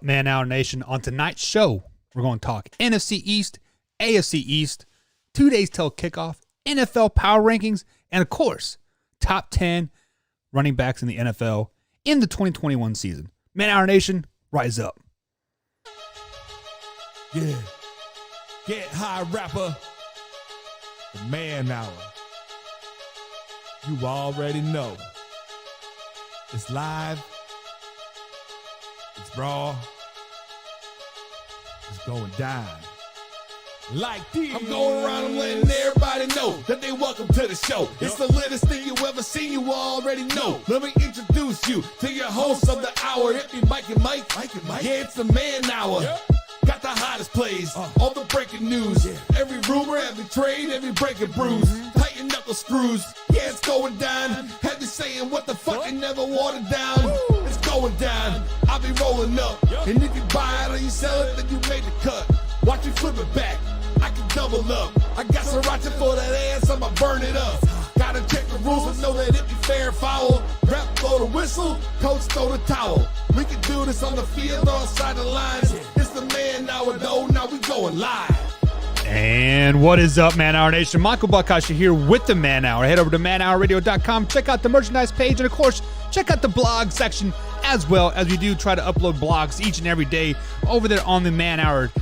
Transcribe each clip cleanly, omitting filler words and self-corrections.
Man Hour Nation, on tonight's show, we're going to talk NFC East, AFC East, 2 days till kickoff, NFL power rankings, and of course, top 10 running backs in the NFL in the 2021 season. Man Hour Nation, rise up. Yeah. Get high, rapper. The Man Hour. You already know. It's live. It's raw. It's going down. Like this. I'm going around and letting everybody know that they welcome to the show. It's the latest thing you ever seen, you already know. Let me introduce you to your host of the hour. Hit me Mike and Mike. Yeah, it's the Man Hour. Got the hottest plays, all the breaking news. Every rumor, every trade, every breaking bruise. Tighten knuckle screws. Yeah, it's going down. Have you saying what the fuck and never watered down. It's going down. I'll be rolling up. And if you buy it or you sell it, then you made the cut. Watch me flip it back. I can double up. I got sriracha for that ass, I'ma burn it up. Gotta check the rules but know that it be fair and foul. Rep throw the whistle, coach throw the towel. We can do this on the field or outside the lines. It's the Man Hour though, now we going live. And what is up, Man Hour Nation? Michael Bakasha here with the Man Hour. Head over to manhourradio.com, check out the merchandise page, and of course, check out the blog section as well, as we do try to upload blogs each and every day over there on the Man Hour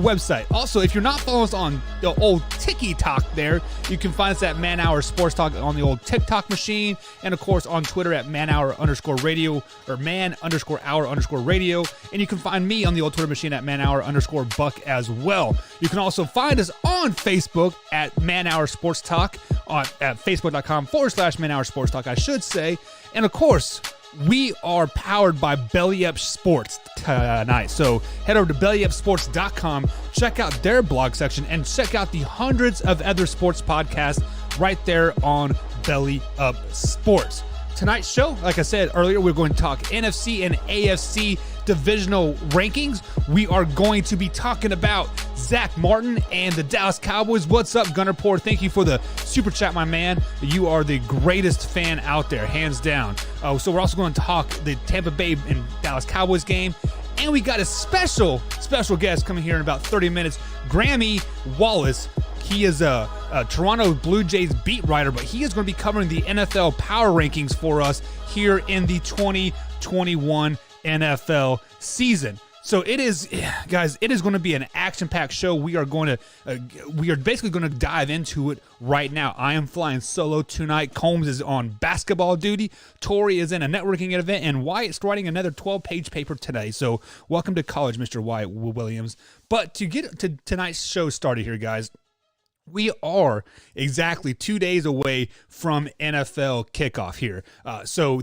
website. Also, if you're not following us on the old TikTok there, you can find us at Man Hour Sports Talk on the old TikTok machine, and of course on Twitter at manhour_radio or man_hour_radio, and you can find me on the old Twitter machine at manhour_buck as well. You can also find us on Facebook at Man Hour Sports Talk at facebook.com/Man Hour Sports Talk, I should say, and of course, we are powered by Belly Up Sports tonight. So head over to bellyupsports.com, check out their blog section, and check out the hundreds of other sports podcasts right there on Belly Up Sports. Tonight's show, like I said earlier, we're going to talk NFC and AFC divisional rankings. We are going to be talking about Zach Martin and the Dallas Cowboys. What's up, Gunnar Poor? Thank you for the super chat, my man. You are the greatest fan out there, hands down. So we're also going to talk the Tampa Bay and Dallas Cowboys game. And we got a special guest coming here in about 30 minutes, Grammy Wallace. He is a Toronto Blue Jays beat writer, but he is going to be covering the NFL power rankings for us here in the 2021 NFL season. So it is, guys, it is going to be an action-packed show. We are basically going to dive into it right now. I am flying solo tonight. Combs is on basketball duty. Tori is in a networking event, and Wyatt's writing another 12-page paper today. So welcome to college, Mr. Wyatt Williams. But to get to tonight's show started here, guys, we are exactly 2 days away from NFL kickoff here. So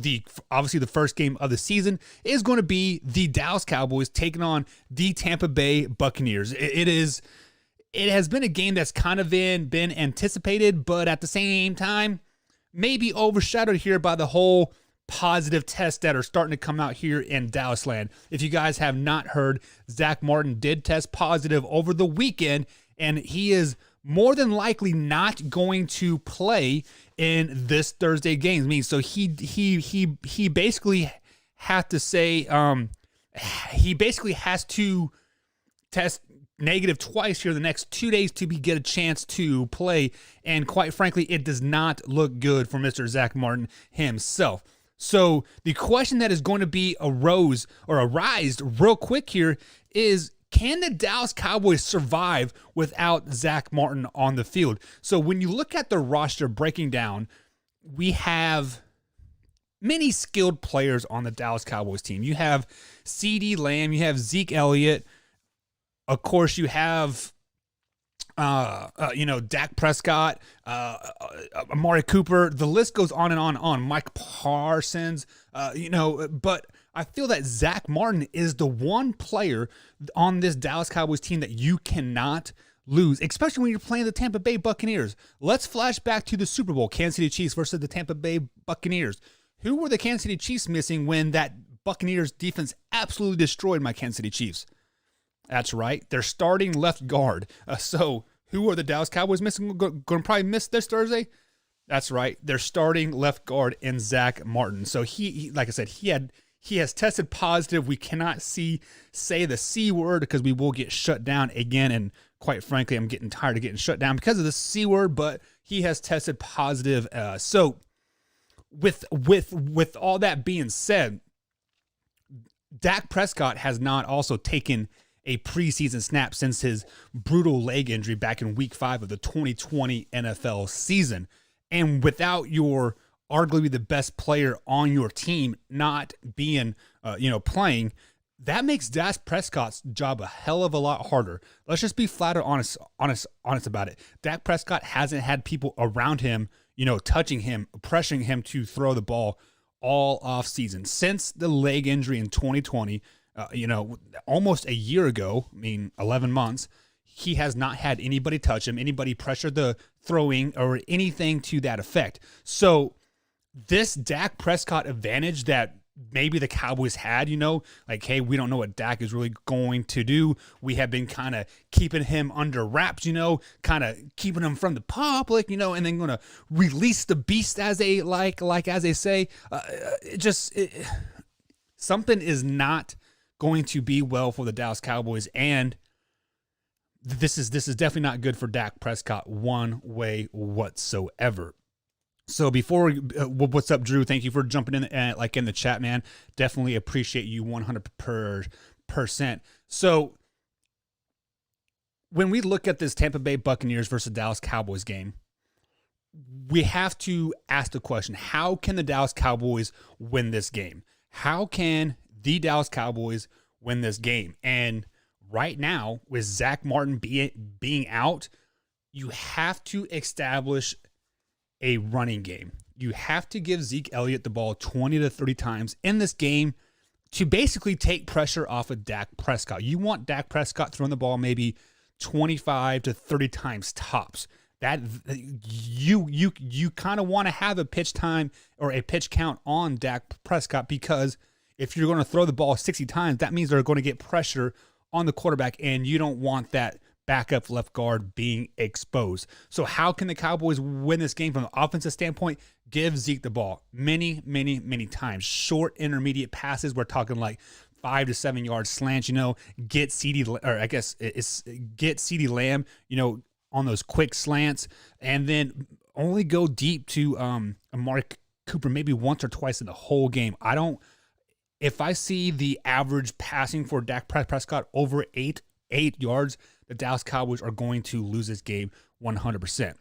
obviously the first game of the season is going to be the Dallas Cowboys taking on the Tampa Bay Buccaneers. It has been a game that's kind of been anticipated, but at the same time, maybe overshadowed here by the whole positive tests that are starting to come out here in Dallas land. If you guys have not heard, Zach Martin did test positive over the weekend, and he is more than likely not going to play in this Thursday game. I mean, so he basically had to say he basically has to test negative twice here the next 2 days to get a chance to play. And quite frankly, it does not look good for Mr. Zach Martin himself. So the question that is going to be arise real quick here is, can the Dallas Cowboys survive without Zach Martin on the field? So when you look at the roster breaking down, we have many skilled players on the Dallas Cowboys team. You have CeeDee Lamb, you have Zeke Elliott. Of course, you have Dak Prescott, Amari Cooper. The list goes on and on and on. Mike Parsons, but I feel that Zach Martin is the one player on this Dallas Cowboys team that you cannot lose, especially when you're playing the Tampa Bay Buccaneers. Let's flash back to the Super Bowl, Kansas City Chiefs versus the Tampa Bay Buccaneers. Who were the Kansas City Chiefs missing when that Buccaneers defense absolutely destroyed my Kansas City Chiefs? That's right, they're starting left guard. So who are the Dallas Cowboys missing? Going to probably miss this Thursday? That's right, they're starting left guard in Zach Martin. So he like I said, he He has tested positive. We cannot say the C word because we will get shut down again. And quite frankly, I'm getting tired of getting shut down because of the C word, but he has tested positive. So with all that being said, Dak Prescott has not also taken a preseason snap since his brutal leg injury back in week 5 of the 2020 NFL season. And without your arguably the best player on your team not being, playing, that makes Dak Prescott's job a hell of a lot harder. Let's just be flat out honest about it. Dak Prescott hasn't had people around him, touching him, pressuring him to throw the ball all off season. Since the leg injury in 2020, almost a year ago, 11 months, he has not had anybody touch him, anybody pressure the throwing or anything to that effect. So this Dak Prescott advantage that maybe the Cowboys had, hey, we don't know what Dak is really going to do. We have been kind of keeping him under wraps, kind of keeping him from the public, and then going to release the beast as they as they say. Something is not going to be well for the Dallas Cowboys, and this is definitely not good for Dak Prescott one way whatsoever. So before, what's up, Drew? Thank you for jumping in, in the chat, man. Definitely appreciate you 100%. So when we look at this Tampa Bay Buccaneers versus Dallas Cowboys game, we have to ask the question: how can the Dallas Cowboys win this game? How can the Dallas Cowboys win this game? And right now, with Zach Martin being out, you have to establish a running game. You have to give Zeke Elliott the ball 20 to 30 times in this game to basically take pressure off of Dak Prescott. You want Dak Prescott throwing the ball maybe 25 to 30 times tops. That you kind of want to have a pitch time or a pitch count on Dak Prescott, because if you're going to throw the ball 60 times, that means they're going to get pressure on the quarterback, and you don't want that backup left guard being exposed. So how can the Cowboys win this game from an offensive standpoint? Give Zeke the ball many, many, many times. Short, intermediate passes. We're talking like 5 to 7 yard slants. Get CeeDee Lamb. On those quick slants, and then only go deep to Amari Cooper maybe once or twice in the whole game. If I see the average passing for Dak Prescott over eight yards, the Dallas Cowboys are going to lose this game 100%.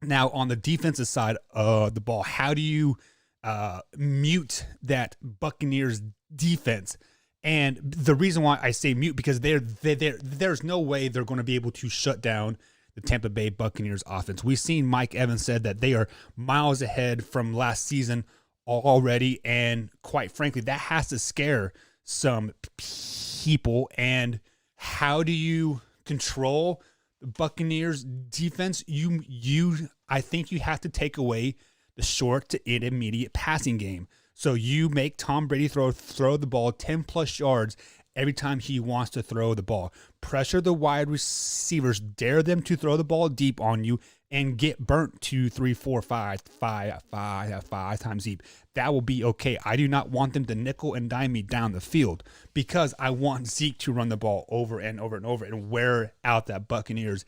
Now, on the defensive side of the ball, how do you mute that Buccaneers defense? And the reason why I say mute, because there's no way they're going to be able to shut down the Tampa Bay Buccaneers offense. We've seen Mike Evans said that they are miles ahead from last season already, and quite frankly, that has to scare some people. And how do you control the Buccaneers defense? I think you have to take away the short to intermediate passing game. So you make Tom Brady throw the ball 10 plus yards every time he wants to throw the ball. Pressure the wide receivers, dare them to throw the ball deep on you, and get burnt 2, 3, 4, 5 times deep. That will be okay. I do not want them to nickel and dime me down the field, because I want Zeke to run the ball over and over and over and wear out that Buccaneers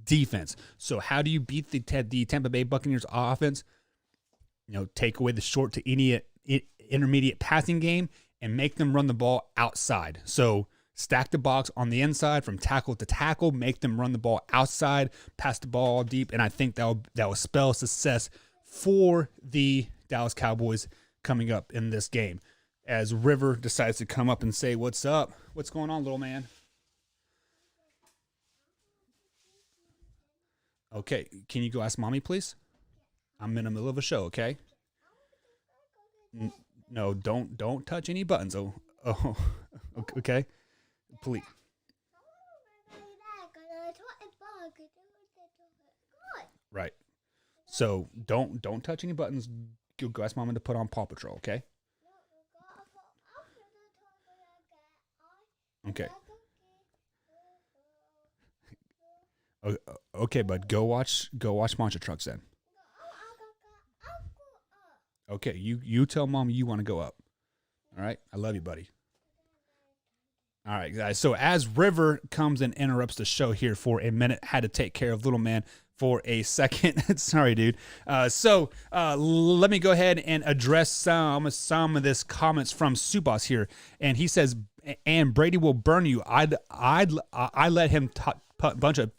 defense. So how do you beat the Tampa Bay Buccaneers offense? Take away the short to intermediate passing game and make them run the ball outside. So stack the box on the inside from tackle to tackle, make them run the ball outside, pass the ball deep, and I think that will spell success for the Dallas Cowboys coming up in this game. As River decides to come up and say, "What's up? What's going on, little man?" Okay, can you go ask mommy, please? I'm in the middle of a show, okay? No, don't touch any buttons. Oh, okay. Please. Right. So don't touch any buttons. Go ask Mama to put on Paw Patrol, okay? Okay. Okay, bud. Go watch Monster Trucks then. Okay, you tell Mom you want to go up. All right. I love you, buddy. All right, guys. So as River comes and interrupts the show here for a minute, had to take care of little man for a second. Sorry, dude. So let me go ahead and address some of this comments from Subas here, and he says, "And Brady will burn you. I let him toss a bunch of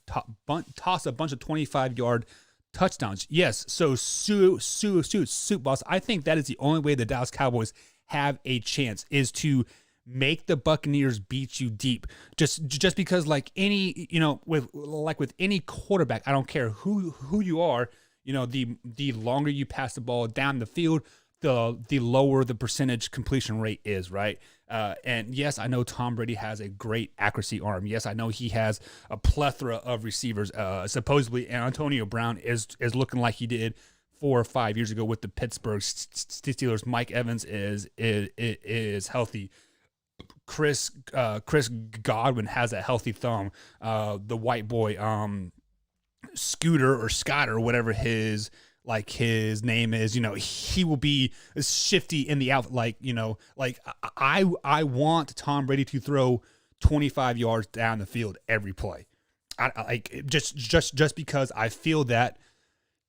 25-yard touchdowns." Yes. So Subas, I think that is the only way the Dallas Cowboys have a chance is to make the Buccaneers beat you deep. Just because, like any, with any quarterback, I don't care who you are, the longer you pass the ball down the field, the lower the percentage completion rate is, right? And yes, I know Tom Brady has a great accuracy arm. Yes, I know he has a plethora of receivers. Supposedly Antonio Brown is looking like he did 4 or 5 years ago with the Pittsburgh Steelers. Mike Evans is healthy. Chris Godwin has a healthy thumb. The white boy, Scooter or Scott or whatever his name is, he will be shifty in the out. I want Tom Brady to throw 25 yards down the field every play. Just because I feel that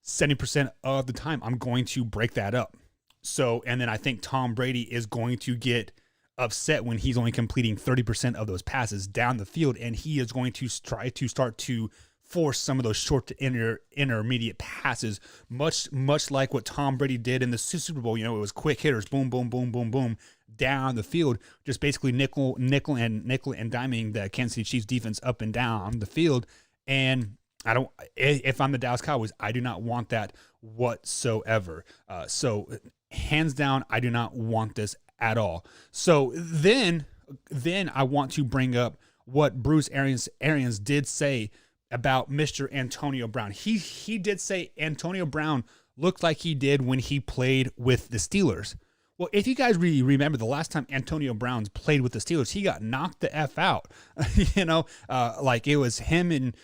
70% of the time I'm going to break that up. So, and then I think Tom Brady is going to get upset when he's only completing 30% of those passes down the field, and he is going to try to start to force some of those short to intermediate passes, much like what Tom Brady did in the Super Bowl. It was quick hitters, boom, boom, boom, boom, boom, down the field, just basically nickel and diming the Kansas City Chiefs defense up and down the field. And if I'm the Dallas Cowboys, I do not want that whatsoever. So hands down, I do not want this at all. So then I want to bring up what Bruce Arians did say about Mr. Antonio Brown. He did say Antonio Brown looked like he did when he played with the Steelers. Well, if you guys really remember the last time Antonio Brown played with the Steelers, he got knocked the F out. Like it was him and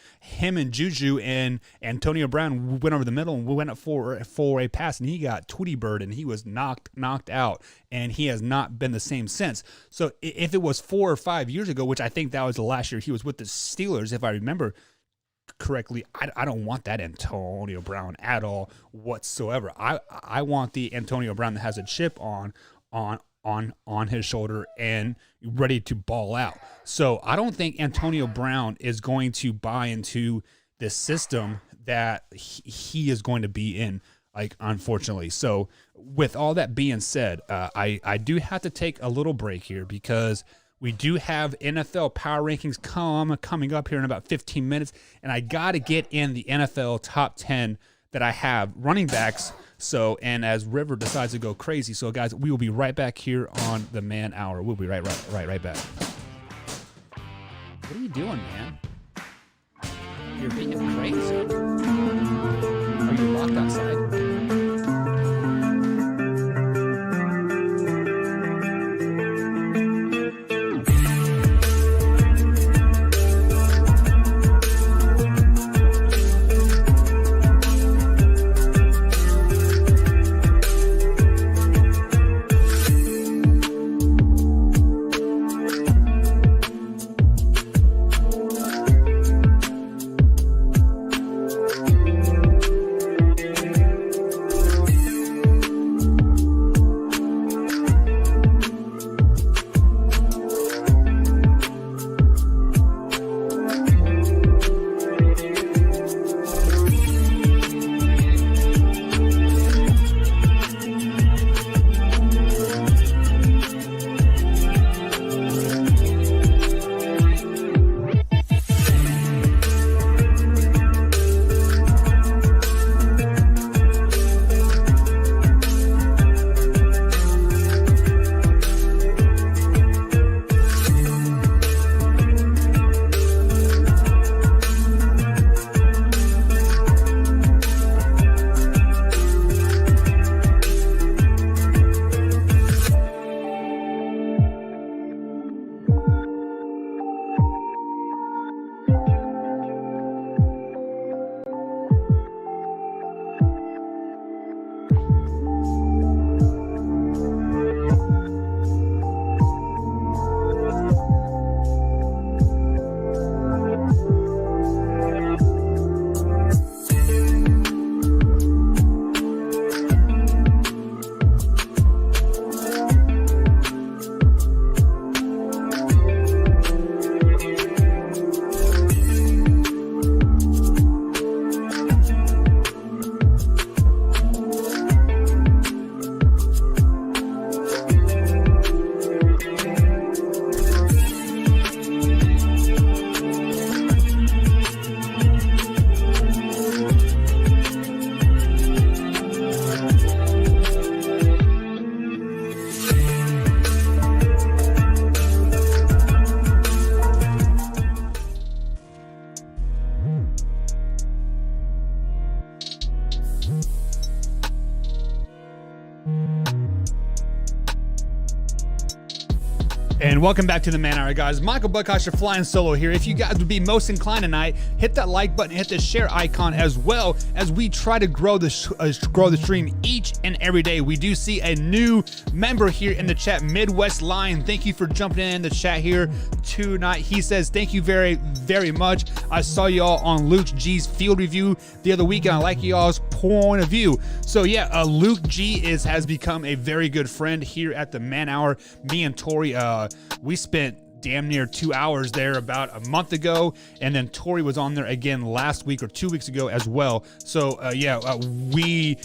Juju, and Antonio Brown went over the middle and went up for a pass, and he got Tweety Bird, and he was knocked out, and he has not been the same since. So if it was 4 or 5 years ago, which I think that was the last year he was with the Steelers, if I remember correctly, I don't want that Antonio Brown at all whatsoever. I want the Antonio Brown that has a chip on his shoulder and ready to ball out. So I don't think Antonio Brown is going to buy into this system that he is going to be in, unfortunately. So with all that being said, I do have to take a little break here because we do have NFL power rankings coming up here in about 15 minutes, and I got to get in the NFL top 10 that I have running backs. So, and as River decides to go crazy, so guys, we will be right back here on the Man Hour. We'll be right back. What are you doing, man? You're being crazy. Are you locked outside? And welcome back to the Man Hour, guys. Michael Buckhouse flying solo here. If you guys would be most inclined tonight, hit that like button, hit the share icon, as well as we try to grow the stream each and every day. We do see a new member here in the chat, Midwest Lion. Thank you for jumping in the chat here tonight. He says, thank you very, very much. I saw y'all on Luke G's field review the other week, and I like y'all's point of view. So yeah, Luke G has become a very good friend here at the Man Hour. Me and Tori, we spent damn near 2 hours there about a month ago, and then Tori was on there again last week or 2 weeks ago as well. So we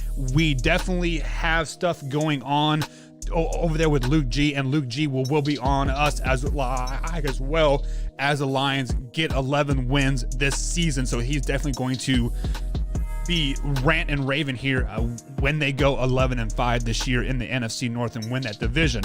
definitely have stuff going on over there with Luke G, and Luke G will be on us as well as the Lions get 11 wins this season. So he's definitely going to be rant and raving here when they go 11-5 this year in the NFC North and win that division.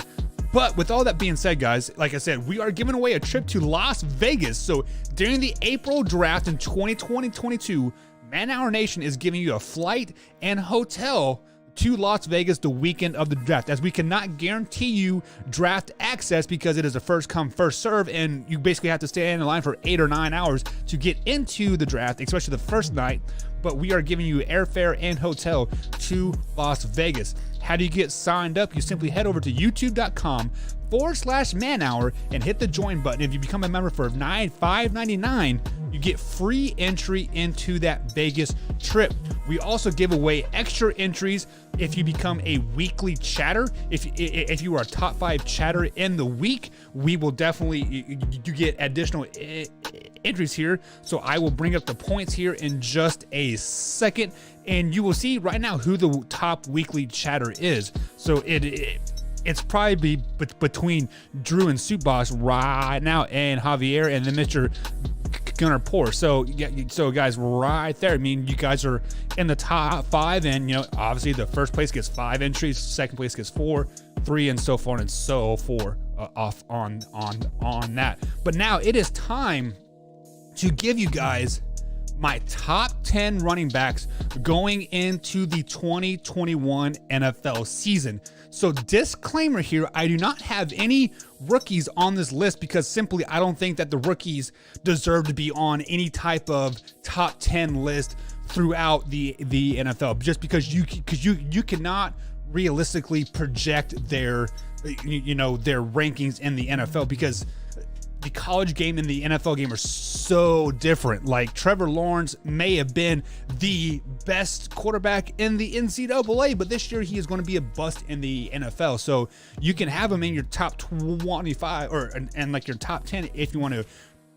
But with all that being said, guys, like I said, we are giving away a trip to Las Vegas. So during the April draft in 2020-22, Man Hour Nation is giving you a flight and hotel to Las Vegas the weekend of the draft, as we cannot guarantee you draft access because it is a first come first serve, and you basically have to stay in the line for 8 or 9 hours to get into the draft, especially the first night. But we are giving you airfare and hotel to Las Vegas. How do you get signed up? You simply head over to youtube.com/Man Hour and hit the join button. If you become a member for $5.99, you get free entry into that Vegas trip. We also give away extra entries if you become a weekly chatter. If you are a top 5 chatter in the week, we will definitely, you get additional entries here. So I will bring up the points here in just a second, and you will see right now who the top weekly chatter is. So it's probably between Drew and Soup Boss right now, and Javier, and then Mr. Gunnar Poor. So guys, right there, I mean, you guys are in the top 5, and obviously the first place gets 5 entries, second place gets 4, 3, and so on and so forth off on that. But now it is time to give you guys my top 10 running backs going into the 2021 NFL season. So disclaimer here, I do not have any rookies on this list because simply I don't think that the rookies deserve to be on any type of top 10 list throughout the NFL, just because you cannot realistically project their rankings in the NFL, because the college game and the NFL game are so different. Like, Trevor Lawrence may have been the best quarterback in the NCAA, but this year he is going to be a bust in the NFL. So you can have him in your top 25 and like your top 10 if you want to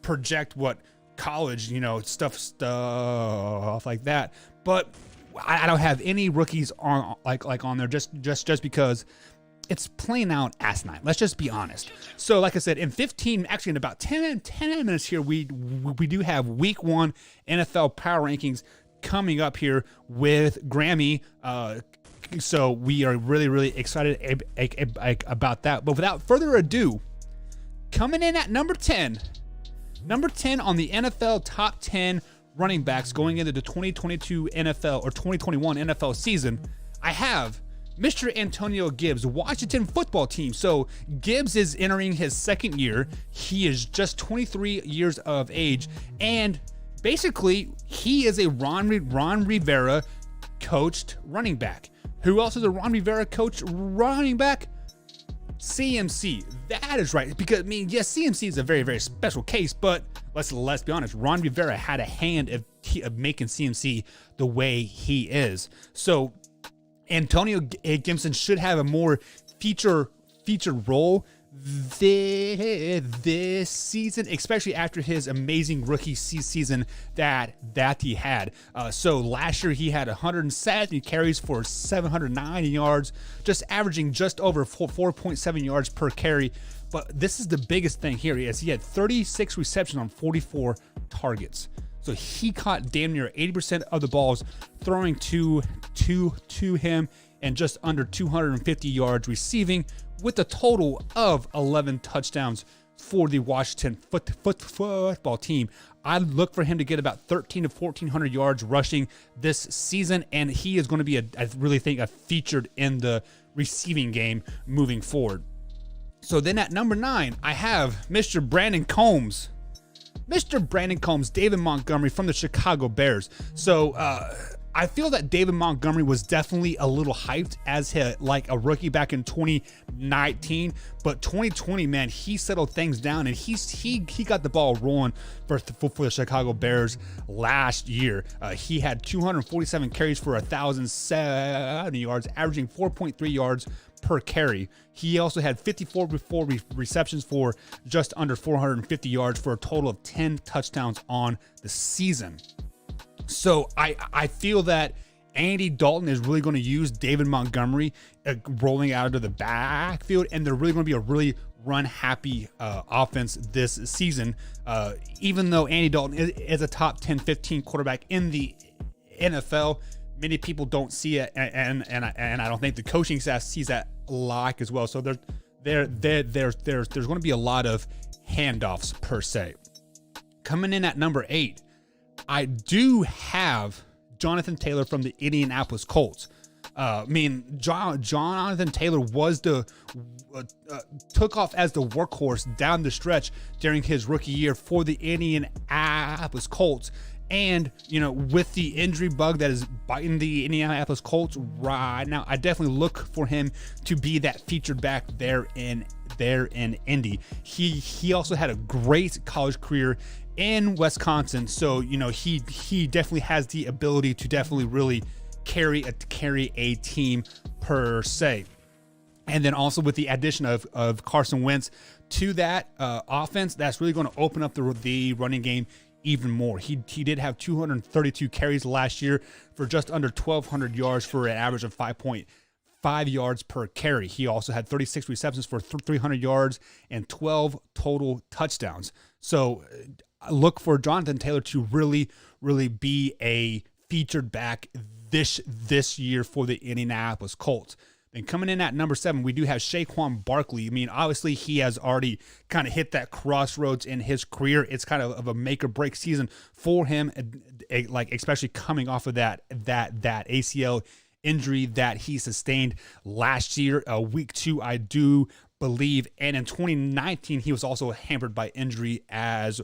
project what college, stuff like that. But I don't have any rookies on on there just because it's playing out asinine. Let's just be honest. So like I said, in about 10 minutes here, we do have week 1 NFL power rankings coming up here with Grammy. So we are really, really excited about that. But without further ado, coming in at number 10 on the NFL top 10 running backs going into the 2022 NFL or 2021 NFL season, I have Mr. Antonio Gibbs, Washington football team. So Gibbs is entering his second year. He is just 23 years of age, and basically he is a Ron Rivera coached running back. Who else is a Ron Rivera coached running back? CMC. That is right, because yes, CMC is a very, very special case, but let's be honest. Ron Rivera had a hand of making CMC the way he is. So Antonio Gibson should have a more featured role this season, especially after his amazing rookie season that he had. So last year he had 170 carries for 790 yards, just averaging just over 4.7 yards per carry. But this is the biggest thing here, is he had 36 receptions on 44 targets. So he caught damn near 80% of the balls throwing to him, and just under 250 yards receiving, with a total of 11 touchdowns for the Washington football team. I look for him to get about 1,300 to 1,400 yards rushing this season, and he is going to be, I really think, a featured in the receiving game moving forward. So then at number 9, I have Mr. Brandon Combs. Mr. Brandon Combs, David Montgomery from the Chicago Bears. So I feel that David Montgomery was definitely a little hyped as like a rookie back in 2019, but 2020, man, he settled things down and he got the ball rolling for the Chicago Bears last year. He had 247 carries for 1,070 yards, averaging 4.3 yards per carry. He also had 54 receptions for just under 450 yards for a total of 10 touchdowns on the season. So I feel that Andy Dalton is really going to use David Montgomery rolling out of the backfield, and they're really going to be a really run-happy offense this season. Even though Andy Dalton is a top 10, 15 quarterback in the NFL, many people don't see it, and I don't think the coaching staff sees that like as well. So there's going to be a lot of handoffs per se. Coming in at number 8, I do have Jonathan Taylor from the Indianapolis Colts. Jonathan Taylor was took off as the workhorse down the stretch during his rookie year for the Indianapolis Colts. And, with the injury bug that is biting the Indianapolis Colts right now, I definitely look for him to be that featured back there in Indy. He also had a great college career in Wisconsin, so he definitely has the ability to definitely really carry a team per se. And then also with the addition of Carson Wentz to that offense, that's really going to open up the running game even more. He did have 232 carries last year for just under 1,200 yards for an average of 5.5 yards per carry. He also had 36 receptions for 300 yards and 12 total touchdowns. So look for Jonathan Taylor to really, really be a featured back this year for the Indianapolis Colts. Then coming in at number 7, we do have Saquon Barkley. Obviously he has already kind of hit that crossroads in his career. It's kind of a make or break season for him, like especially coming off of that ACL injury that he sustained last year, week 2, I do believe. And in 2019, he was also hampered by injury as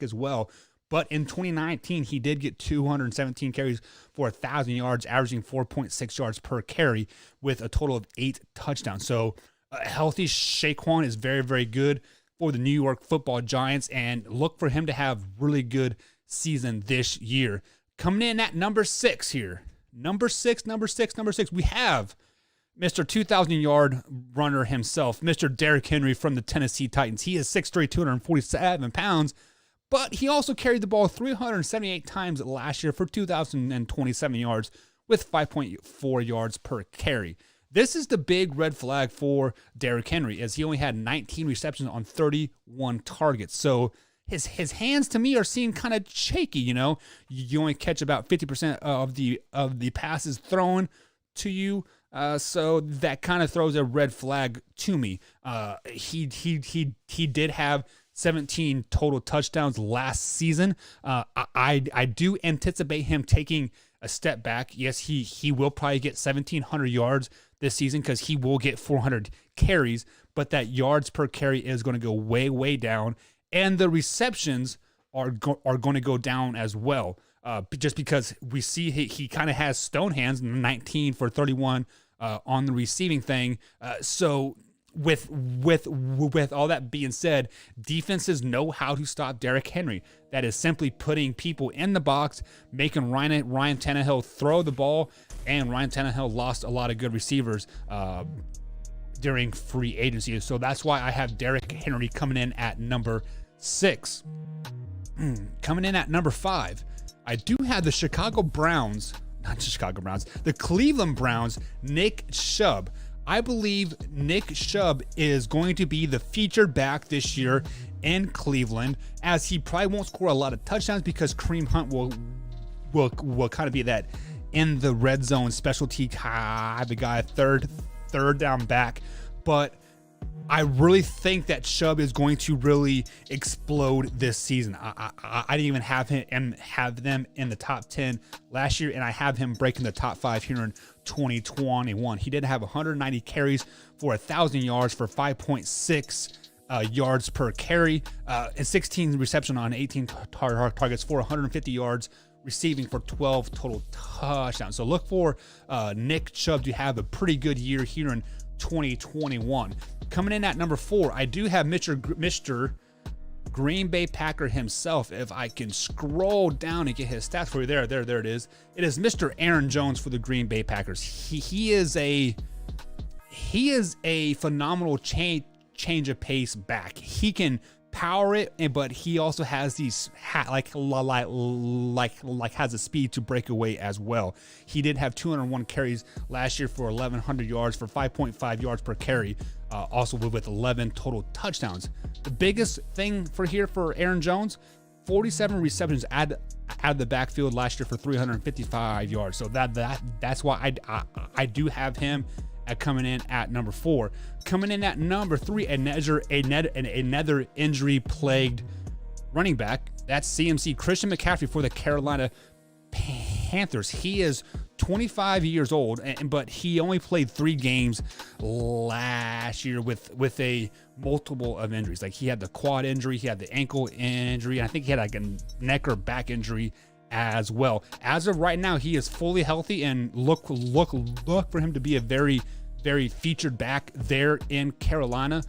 as well. But in 2019, he did get 217 carries for 1,000 yards, averaging 4.6 yards per carry with a total of 8 touchdowns. So a healthy Saquon is very, very good for the New York Football Giants, and look for him to have really good season this year. Coming in at number 6 here. Number six, we have Mr. 2,000-yard runner himself, Mr. Derrick Henry from the Tennessee Titans. He is 6'3", 247 pounds. But he also carried the ball 378 times last year for 2,027 yards with 5.4 yards per carry. This is the big red flag for Derrick Henry, as he only had 19 receptions on 31 targets. So his hands to me are seen kind of shaky. You only catch about 50% of the passes thrown to you. So that kind of throws a red flag to me. He did have 17 total touchdowns last season. I do anticipate him taking a step back. Yes, he will probably get 1,700 yards this season because he will get 400 carries, but that yards per carry is going to go way, way down, and the receptions are going to go down as well. Just because we see he kind of has stone hands, 19 for 31 on the receiving thing. So with all that being said, defenses know how to stop Derrick Henry. That is simply putting people in the box, making Ryan Tannehill throw the ball, and Ryan Tannehill lost a lot of good receivers during free agency. So that's why I have Derrick Henry coming in at number 6. Coming in at number 5, I do have the the Cleveland Browns, Nick Chubb. I believe Nick Chubb is going to be the featured back this year in Cleveland, as he probably won't score a lot of touchdowns because Kareem Hunt will kind of be that in the red zone specialty type of guy, third down back. But I really think that Chubb is going to really explode this season. I didn't even have them in the top 10 last year, and I have him breaking the top 5 here in 2021. He did have 190 carries for 1,000 yards for 5.6 yards per carry, and 16 reception on 18 targets for 150 yards, receiving for 12 total touchdowns. So look for Nick Chubb to have a pretty good year here in 2021. Coming in at number 4, I do have Mr. Green Bay Packer himself. If I can scroll down and get his stats for you, there it is. It is Mr. Aaron Jones for the Green Bay Packers. He is a phenomenal change of pace back. He can power it, but he also has these has the speed to break away as well. He did have 201 carries last year for 1,100 yards for 5.5 yards per carry, also with 11 total touchdowns. The biggest thing for Aaron Jones, 47 receptions out of the backfield last year for 355 yards. So that's why I do have him coming in at number 4. Coming in at number 3, another injury-plagued running back. That's CMC, Christian McCaffrey for the Carolina Panthers. He is 25 years old, but he only played 3 games last year with a multiple of injuries. Like, he had the quad injury, he had the ankle injury, and I think he had like a neck or back injury as well. As of right now, he is fully healthy, and look for him to be a very featured back there in Carolina,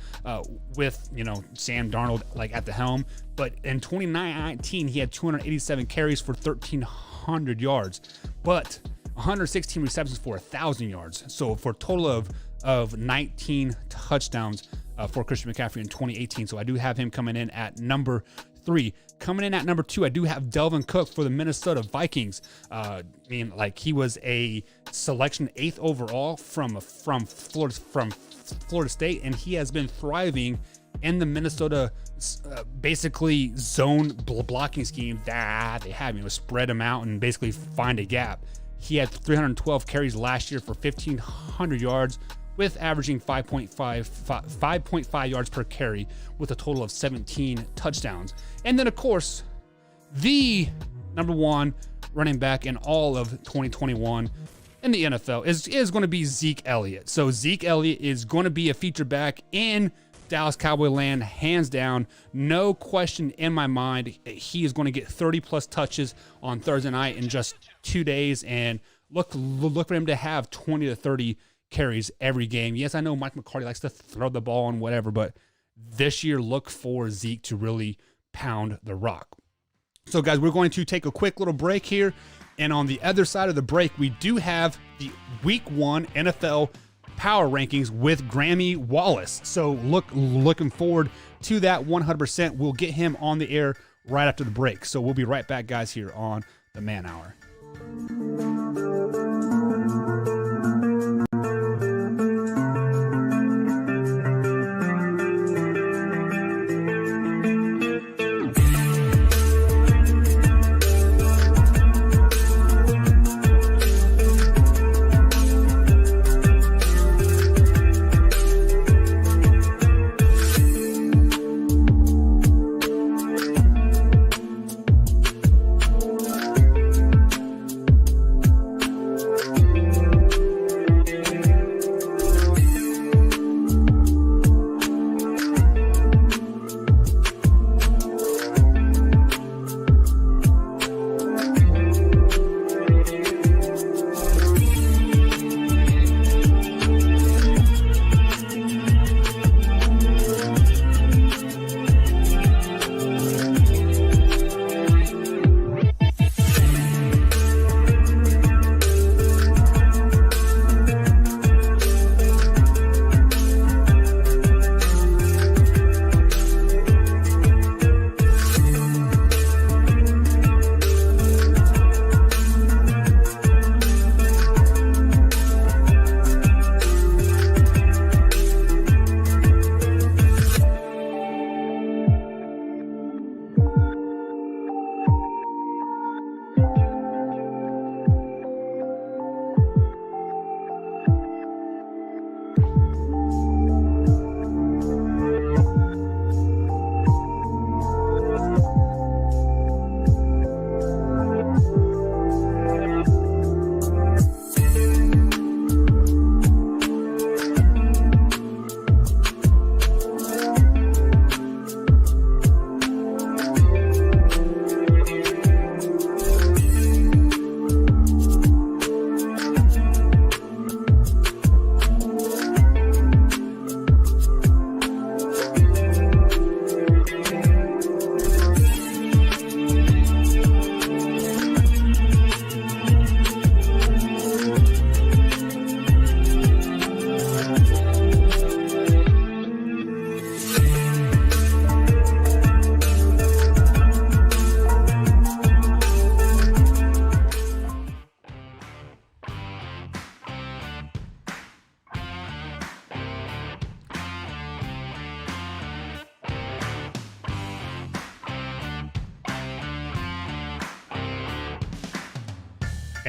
with Sam Darnold like at the helm. But in 2019, he had 287 carries for 1,300 yards, but 116 receptions for 1,000 yards. So for a total of 19 touchdowns for Christian McCaffrey in 2018. So I do have him coming in at number 3. Coming in at number 2, I do have Delvin Cook for the Minnesota Vikings. He was a selection 8th overall from Florida State, and he has been thriving in the Minnesota basically zone blocking scheme that they have. Spread them out and basically find a gap. He had 312 carries last year for 1,500 yards, with averaging 5.5 yards per carry, with a total of 17 touchdowns. And then, of course, the number 1 running back in all of 2021 in the NFL is going to be Zeke Elliott. So Zeke Elliott is going to be a feature back in Dallas Cowboy land, hands down. No question in my mind. He is going to get 30-plus touches on Thursday night in just 2 days, and look for him to have 20 to 30 carries every game. Yes, I know Mike McCarthy likes to throw the ball and whatever, but this year, look for Zeke to really pound the rock. So, guys, we're going to take a quick little break here, and on the other side of the break, we do have the Week 1 NFL Power Rankings with Grammy Wallace. So, looking forward to that 100%. We'll get him on the air right after the break. So, we'll be right back, guys, here on the Man Hour.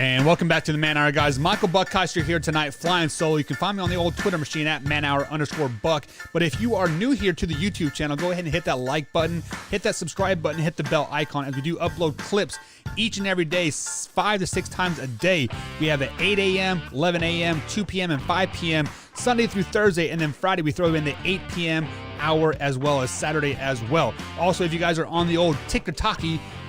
And welcome back to the Man Hour, guys. Michael Buckheister here tonight, flying solo. You can find me on the old Twitter machine at manhour_buck. But if you are new here to the YouTube channel, go ahead and hit that like button, hit that subscribe button, hit the bell icon, as we do upload clips each and every day, 5 to 6 times a day. We have at 8 a.m., 11 a.m., 2 p.m., and 5 p.m., Sunday through Thursday, and then Friday we throw in the 8 p.m. hour as well as Saturday as well. Also, if you guys are on the old TikTok,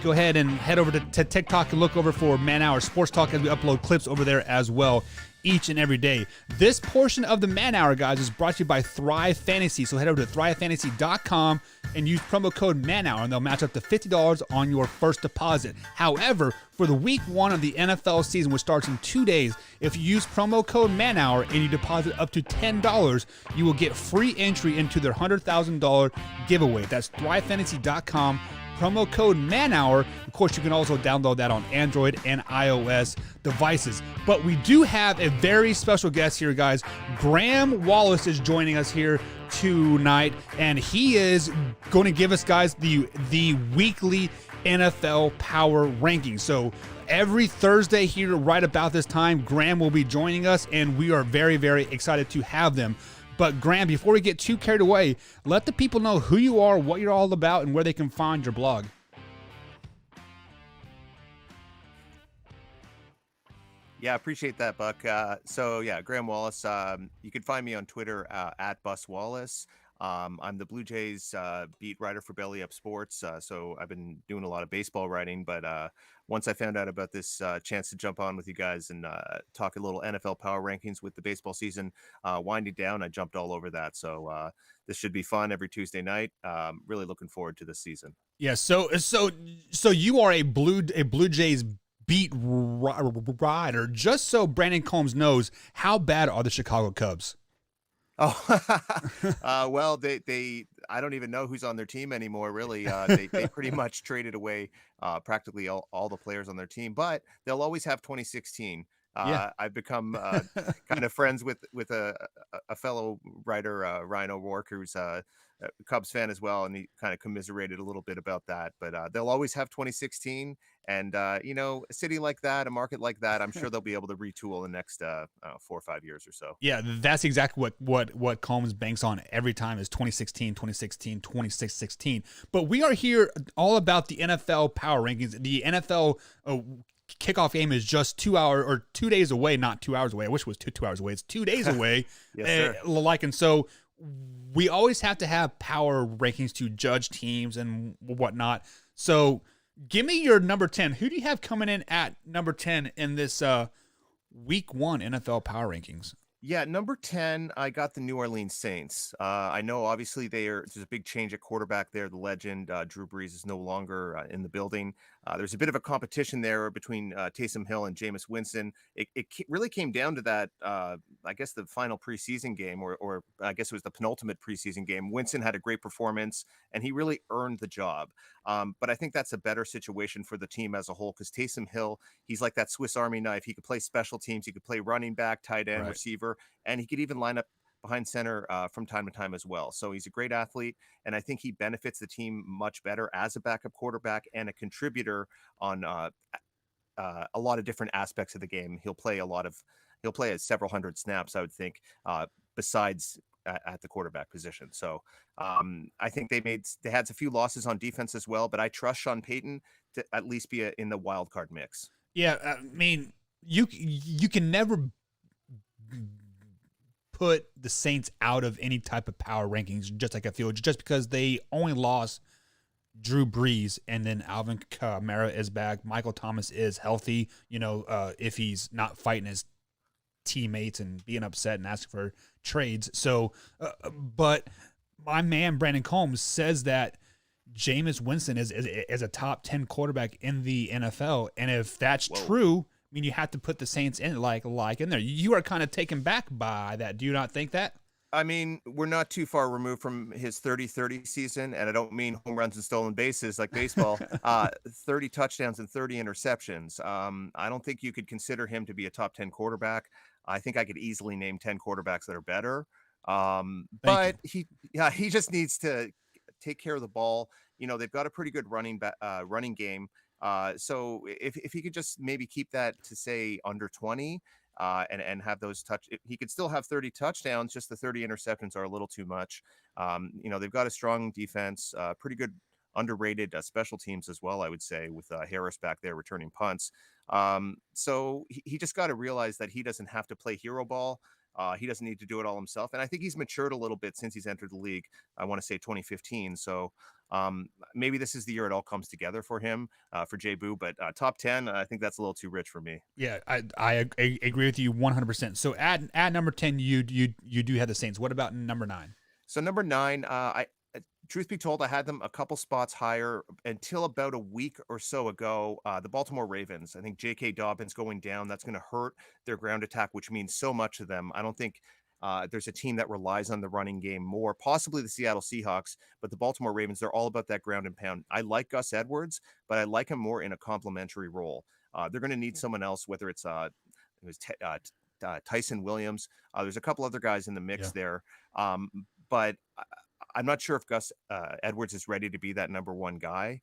go ahead and head over to TikTok and look over for Man Hour Sports Talk, as we upload clips over there as well each and every day. This portion of the Man Hour, guys, is brought to you by Thrive Fantasy. So head over to thrivefantasy.com and use promo code MANHOUR, and they'll match up to $50 on your first deposit. However, for the week 1 of the NFL season, which starts in 2 days, if you use promo code MANHOUR and you deposit up to $10, you will get free entry into their $100,000 giveaway. That's thrivefantasy.com. Promo code MANHOUR. Of course, you can also download that on Android and iOS devices. But we do have a very special guest here, guys. Graham Wallace is joining us here tonight, and he is going to give us, guys, the weekly NFL Power Rankings. So every Thursday here, right about this time, Graham will be joining us, and we are very, very excited to have them. But Graham, before we get too carried away, let the people know who you are, what you're all about, and where they can find your blog. Yeah, appreciate that, Buck. Graham Wallace. You can find me on Twitter at Bus Wallace. I'm the Blue Jays beat writer for Belly Up Sports, so I've been doing a lot of baseball writing. But once I found out about this chance to jump on with you guys and talk a little NFL Power Rankings with the baseball season winding down, I jumped all over that. So this should be fun every Tuesday night. Really looking forward to this season. Yeah. So you are a Blue Jays beat writer. Just so Brandon Combs knows, how bad are the Chicago Cubs? Oh, well, they I don't even know who's on their team anymore, really. They pretty much traded away practically all the players on their team, but they'll always have 2016. Yeah. I've become kind of friends with a fellow writer, Ryan O'Rourke, who's a Cubs fan as well, and he kind of commiserated a little bit about that. But they'll always have 2016, and a city like that, a market like that, I'm sure they'll be able to retool in the next 4 or 5 years or so. Yeah, that's exactly what Combs banks on every time is 2016, 2016, 2016. But we are here all about the NFL Power Rankings. The NFL kickoff game is just 2 days away, not 2 hours away. I wish it was 2 hours away. It's 2 days away. Yes, sir. And so we always have to have power rankings to judge teams and whatnot. So give me your number 10. Who do you have coming in at number 10 in this week 1 NFL Power Rankings? Yeah, number 10, I got the New Orleans Saints. I know, obviously, there's a big change at quarterback there. The legend, Drew Brees, is no longer in the building. There's a bit of a competition there between Taysom Hill and Jameis Winston. It really came down to that, I guess, the final preseason game, or I guess it was the penultimate preseason game. Winston had a great performance, and he really earned the job. But I think that's a better situation for the team as a whole, because Taysom Hill, he's like that Swiss Army knife. He could play special teams. He could play running back, tight end, receiver, and he could even line up behind center from time to time as well. So he's a great athlete, and I think he benefits the team much better as a backup quarterback and a contributor on a lot of different aspects of the game. He'll play several hundred snaps, I would think, besides at the quarterback position. So I think they had a few losses on defense as well, but I trust Sean Payton to at least be in the wild card mix. Yeah, I mean, you can never put the Saints out of any type of power rankings, just like I feel, just because they only lost Drew Brees, and then Alvin Kamara is back. Michael Thomas is healthy, if he's not fighting his teammates and being upset and asking for trades. So, but my man Brandon Combs says that Jameis Winston is a top 10 quarterback in the NFL, and if that's true, I mean, you have to put the Saints in like in there. You are kind of taken back by that. Do you not think that? I mean, we're not too far removed from his 30-30 season, and I don't mean home runs and stolen bases like baseball. 30 touchdowns and 30 interceptions. I don't think you could consider him to be a top 10 quarterback. I think I could easily name 10 quarterbacks that are better. But he just needs to take care of the ball. They've got a pretty good running game. So if he could just maybe keep that to say under 20, and have those he could still have 30 touchdowns. Just the 30 interceptions are a little too much. They've got a strong defense, pretty good underrated special teams as well, I would say, with Harris back there returning punts. So he just got to realize that he doesn't have to play hero ball. He doesn't need to do it all himself. And I think he's matured a little bit since he's entered the league. I want to say 2015. So maybe this is the year it all comes together for him, for Jay Boo. But top 10, I think that's a little too rich for me. Yeah, I agree with you 100%. So at number 10, you do have the Saints. What about number 9? So number 9, truth be told, I had them a couple spots higher until about a week or so ago. The Baltimore Ravens. I think J.K. Dobbins going down, that's going to hurt their ground attack, which means so much to them. I don't think there's a team that relies on the running game more, possibly the Seattle Seahawks, but the Baltimore Ravens, they're all about that ground and pound. I like Gus Edwards, but I like him more in a complementary role. They're going to need someone else, whether it's Tyson Williams. There's a couple other guys in the mix there, but I'm not sure if Gus Edwards is ready to be that number 1 guy.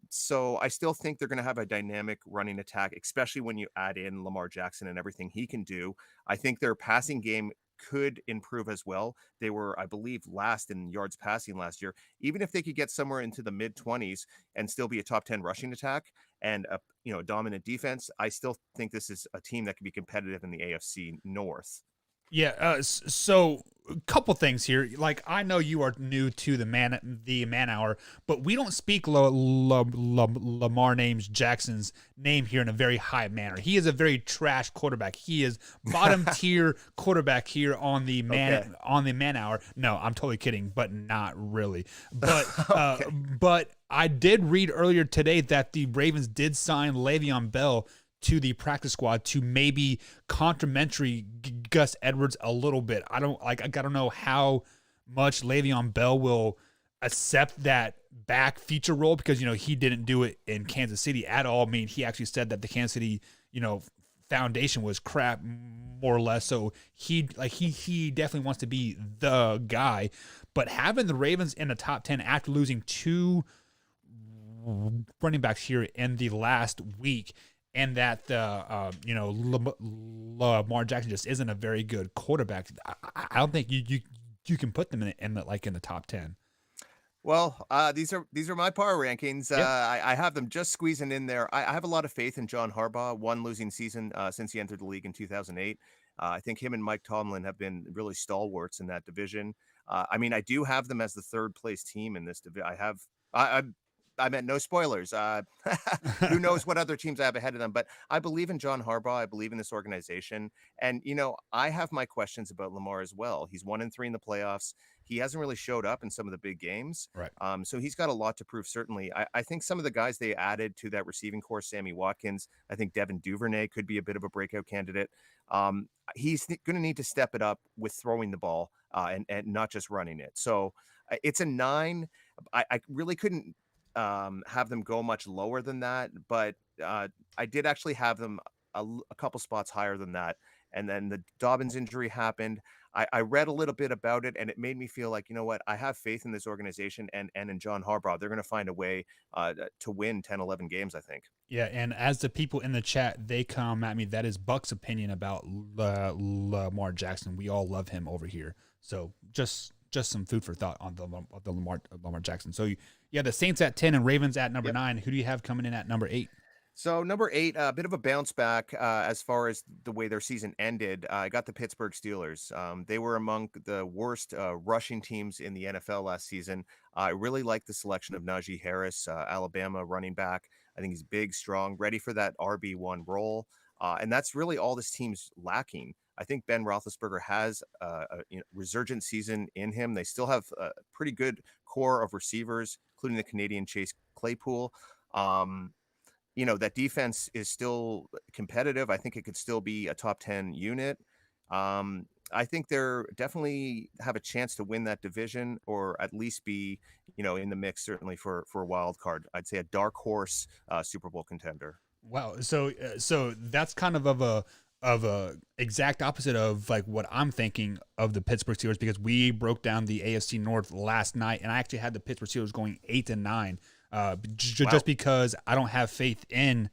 So I still think they're going to have a dynamic running attack, especially when you add in Lamar Jackson and everything he can do. I think their passing game could improve as well. They were, I believe, last in yards passing last year. Even if they could get somewhere into the mid-20s and still be a top 10 rushing attack and a dominant defense, I still think this is a team that could be competitive in the AFC North. Yeah, so a couple things here. Like, I know you are new to the man hour, but we don't speak Lamar Jackson's name here in a very high manner. He is a very trash quarterback. He is bottom tier quarterback here on the man hour. No, I'm totally kidding, but not really. But but I did read earlier today that the Ravens did sign Le'Veon Bell to the practice squad to maybe complimentary Gus Edwards a little bit. I don't know how much Le'Veon Bell will accept that back feature role, because he didn't do it in Kansas City at all. I mean, he actually said that the Kansas City foundation was crap, more or less. So he definitely wants to be the guy. But having the Ravens in the top 10 after losing 2 running backs here in the last week, and that Lamar Jackson just isn't a very good quarterback, I don't think you can put them in the top 10. Well, these are my power rankings. Yep. I have them just squeezing in there. I have a lot of faith in John Harbaugh. 1 losing season since he entered the league in 2008. I think him and Mike Tomlin have been really stalwarts in that division. I mean, I do have them as the 3rd place team in this division. I meant no spoilers. Who knows what other teams I have ahead of them, but I believe in John Harbaugh. I believe in this organization. And, I have my questions about Lamar as well. He's 1-3 in the playoffs. He hasn't really showed up in some of the big games. Right. So he's got a lot to prove, certainly. I think some of the guys they added to that receiving corps, Sammy Watkins, I think Devin Duvernay could be a bit of a breakout candidate. He's going to need to step it up with throwing the ball and not just running it. So it's a 9. I really couldn't have them go much lower than that, but I did actually have them a couple spots higher than that. And then the Dobbins injury happened. I read a little bit about it, and it made me feel like, I have faith in this organization and in John Harbaugh. They're going to find a way to win 10, 11 games, I think. Yeah, and as the people in the chat, they come at me, that is Buck's opinion about Lamar Jackson. We all love him over here. So just some food for thought on the Lamar Jackson. So yeah, the Saints at 10 and Ravens at number 9. Who do you have coming in at number 8? So number 8, a bit of a bounce back as far as the way their season ended. I got the Pittsburgh Steelers. They were among the worst rushing teams in the NFL last season. I really like the selection of Najee Harris, Alabama running back. I think he's big, strong, ready for that RB1 role. And that's really all this team's lacking. I think Ben Roethlisberger has a resurgent season in him. They still have a pretty good core of receivers, including the Canadian Chase Claypool. That defense is still competitive. I think it could still be a top 10 unit. I think they're definitely have a chance to win that division, or at least be, in the mix, certainly for a wild card. I'd say a dark horse Super Bowl contender. Wow. So that's kind of a exact opposite of like what I'm thinking of the Pittsburgh Steelers, because we broke down the AFC North last night, and I actually had the Pittsburgh Steelers going 8-9. Wow. Just because I don't have faith in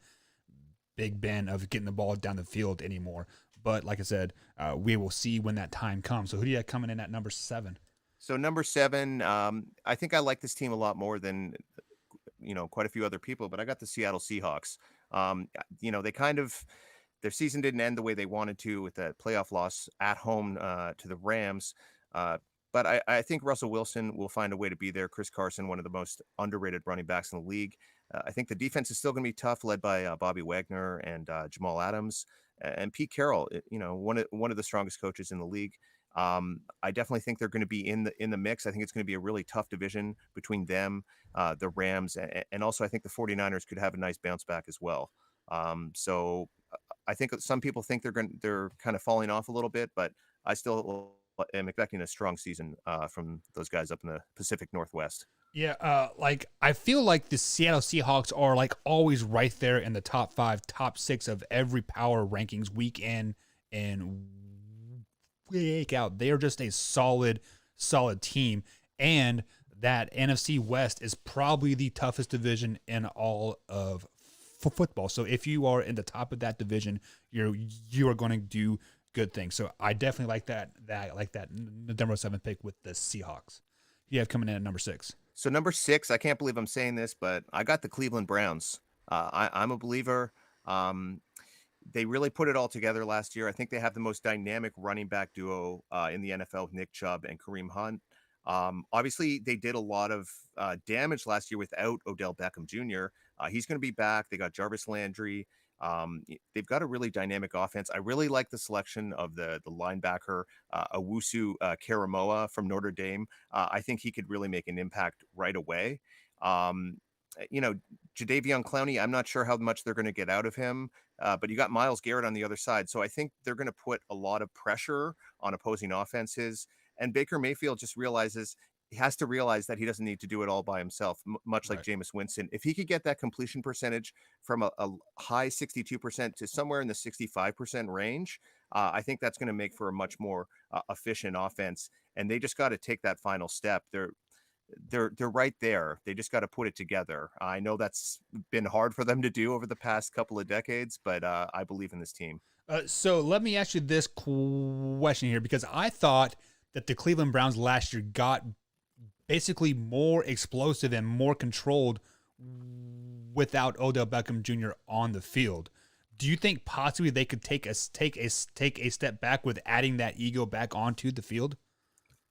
Big Ben of getting the ball down the field anymore. But like I said, we will see when that time comes. So who do you have coming in at number 7? So number 7, I think I like this team a lot more than quite a few other people, but I got the Seattle Seahawks. They kind of their season didn't end the way they wanted to with that playoff loss at home to the Rams. Uh, but I think Russell Wilson will find a way to be there. Chris Carson, one of the most underrated running backs in the league. I think the defense is still going to be tough, led by Bobby Wagner and Jamal Adams and Pete Carroll. One of the strongest coaches in the league. I definitely think they're going to be in the mix. I think it's going to be a really tough division between them, the Rams, and also I think the 49ers could have a nice bounce back as well. So I think some people think they're kind of falling off a little bit, but I still am expecting a strong season from those guys up in the Pacific Northwest. Yeah, like I feel like the Seattle Seahawks are like always right there in the top 5, top 6 of every power rankings week in and week out. They are just a solid team, and that NFC West is probably the toughest division in all of football. So if you are in the top of that division, you are going to do good things. So I definitely like that number 7 pick with the Seahawks. You have coming in at number 6. So number 6, I can't believe I'm saying this, but I got the Cleveland Browns. I'm a believer. They really put it all together last year. I think they have the most dynamic running back duo in the NFL with Nick Chubb and Kareem Hunt. Obviously, they did a lot of damage last year without Odell Beckham Jr. He's going to be back. They got Jarvis Landry. They've got a really dynamic offense. I really like the selection of the linebacker Owusu Karamoa from Notre Dame. I think he could really make an impact right away. Jadeveon Clowney, I'm not sure how much they're going to get out of him, but you got Myles Garrett on the other side. So I think they're going to put a lot of pressure on opposing offenses. And Baker Mayfield just he has to realize that he doesn't need to do it all by himself, much like Jameis Winston. If he could get that completion percentage from a high 62% to somewhere in the 65% range, I think that's going to make for a much more efficient offense. And they just got to take that final step. They're right there. They just got to put it together. I know that's been hard for them to do over the past couple of decades, but I believe in this team. So let me ask you this question here, because I thought that the Cleveland Browns last year got basically more explosive and more controlled without Odell Beckham Jr. on the field. Do you think possibly they could take a step back with adding that ego back onto the field?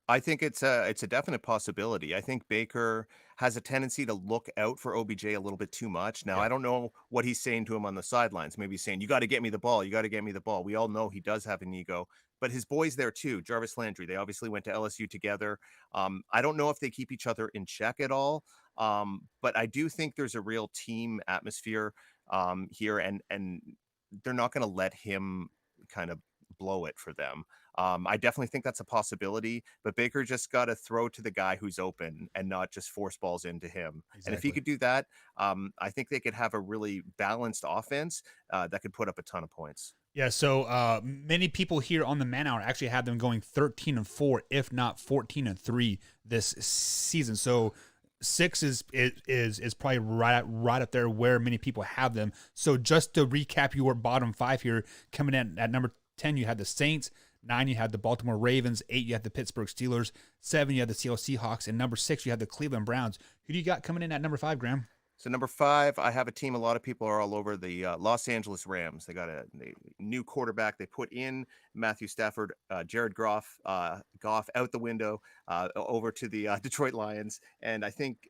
I think it's a definite possibility. I think Baker has a tendency to look out for OBJ a little bit too much. Now, I don't know what he's saying to him on the sidelines. Maybe he's saying, "You got to get me the ball. You got to get me the ball." We all know he does have an ego, but his boys there too. Jarvis Landry. They obviously went to LSU together. I don't know if they keep each other in check at all, but I do think there's a real team atmosphere here, and they're not going to let him kind of blow it for them. I definitely think that's a possibility, but Baker just got to throw to the guy who's open and not just force balls into him. Exactly. And if he could do that, I think they could have a really balanced offense that could put up a ton of points. Yeah, so many people here on the Man Hour actually have them going 13-4, if not 14-3 this season. So 6 is probably right up there where many people have them. So just to recap your bottom 5 here, coming in at number 10, you had the Saints. 9, you had the Baltimore Ravens. 8, you had the Pittsburgh Steelers. 7, you had the Seattle Seahawks. And number 6, you had the Cleveland Browns. Who do you got coming in at number 5, Graham? So number 5, I have a team. A lot of people are all over the Los Angeles Rams. They got a new quarterback. They put in Matthew Stafford, Jared Goff out the window over to the Detroit Lions. And I think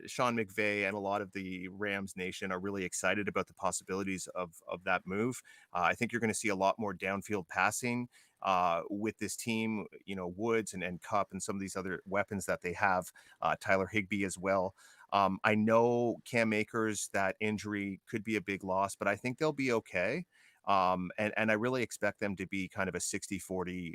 Sean McVay and a lot of the Rams nation are really excited about the possibilities of that move. I think you're going to see a lot more downfield passing with this team, Woods and Kupp and some of these other weapons that they have, Tyler Higbee as well. I know Cam Akers, that injury could be a big loss, but I think they'll be okay. And I really expect them to be kind of a 60-40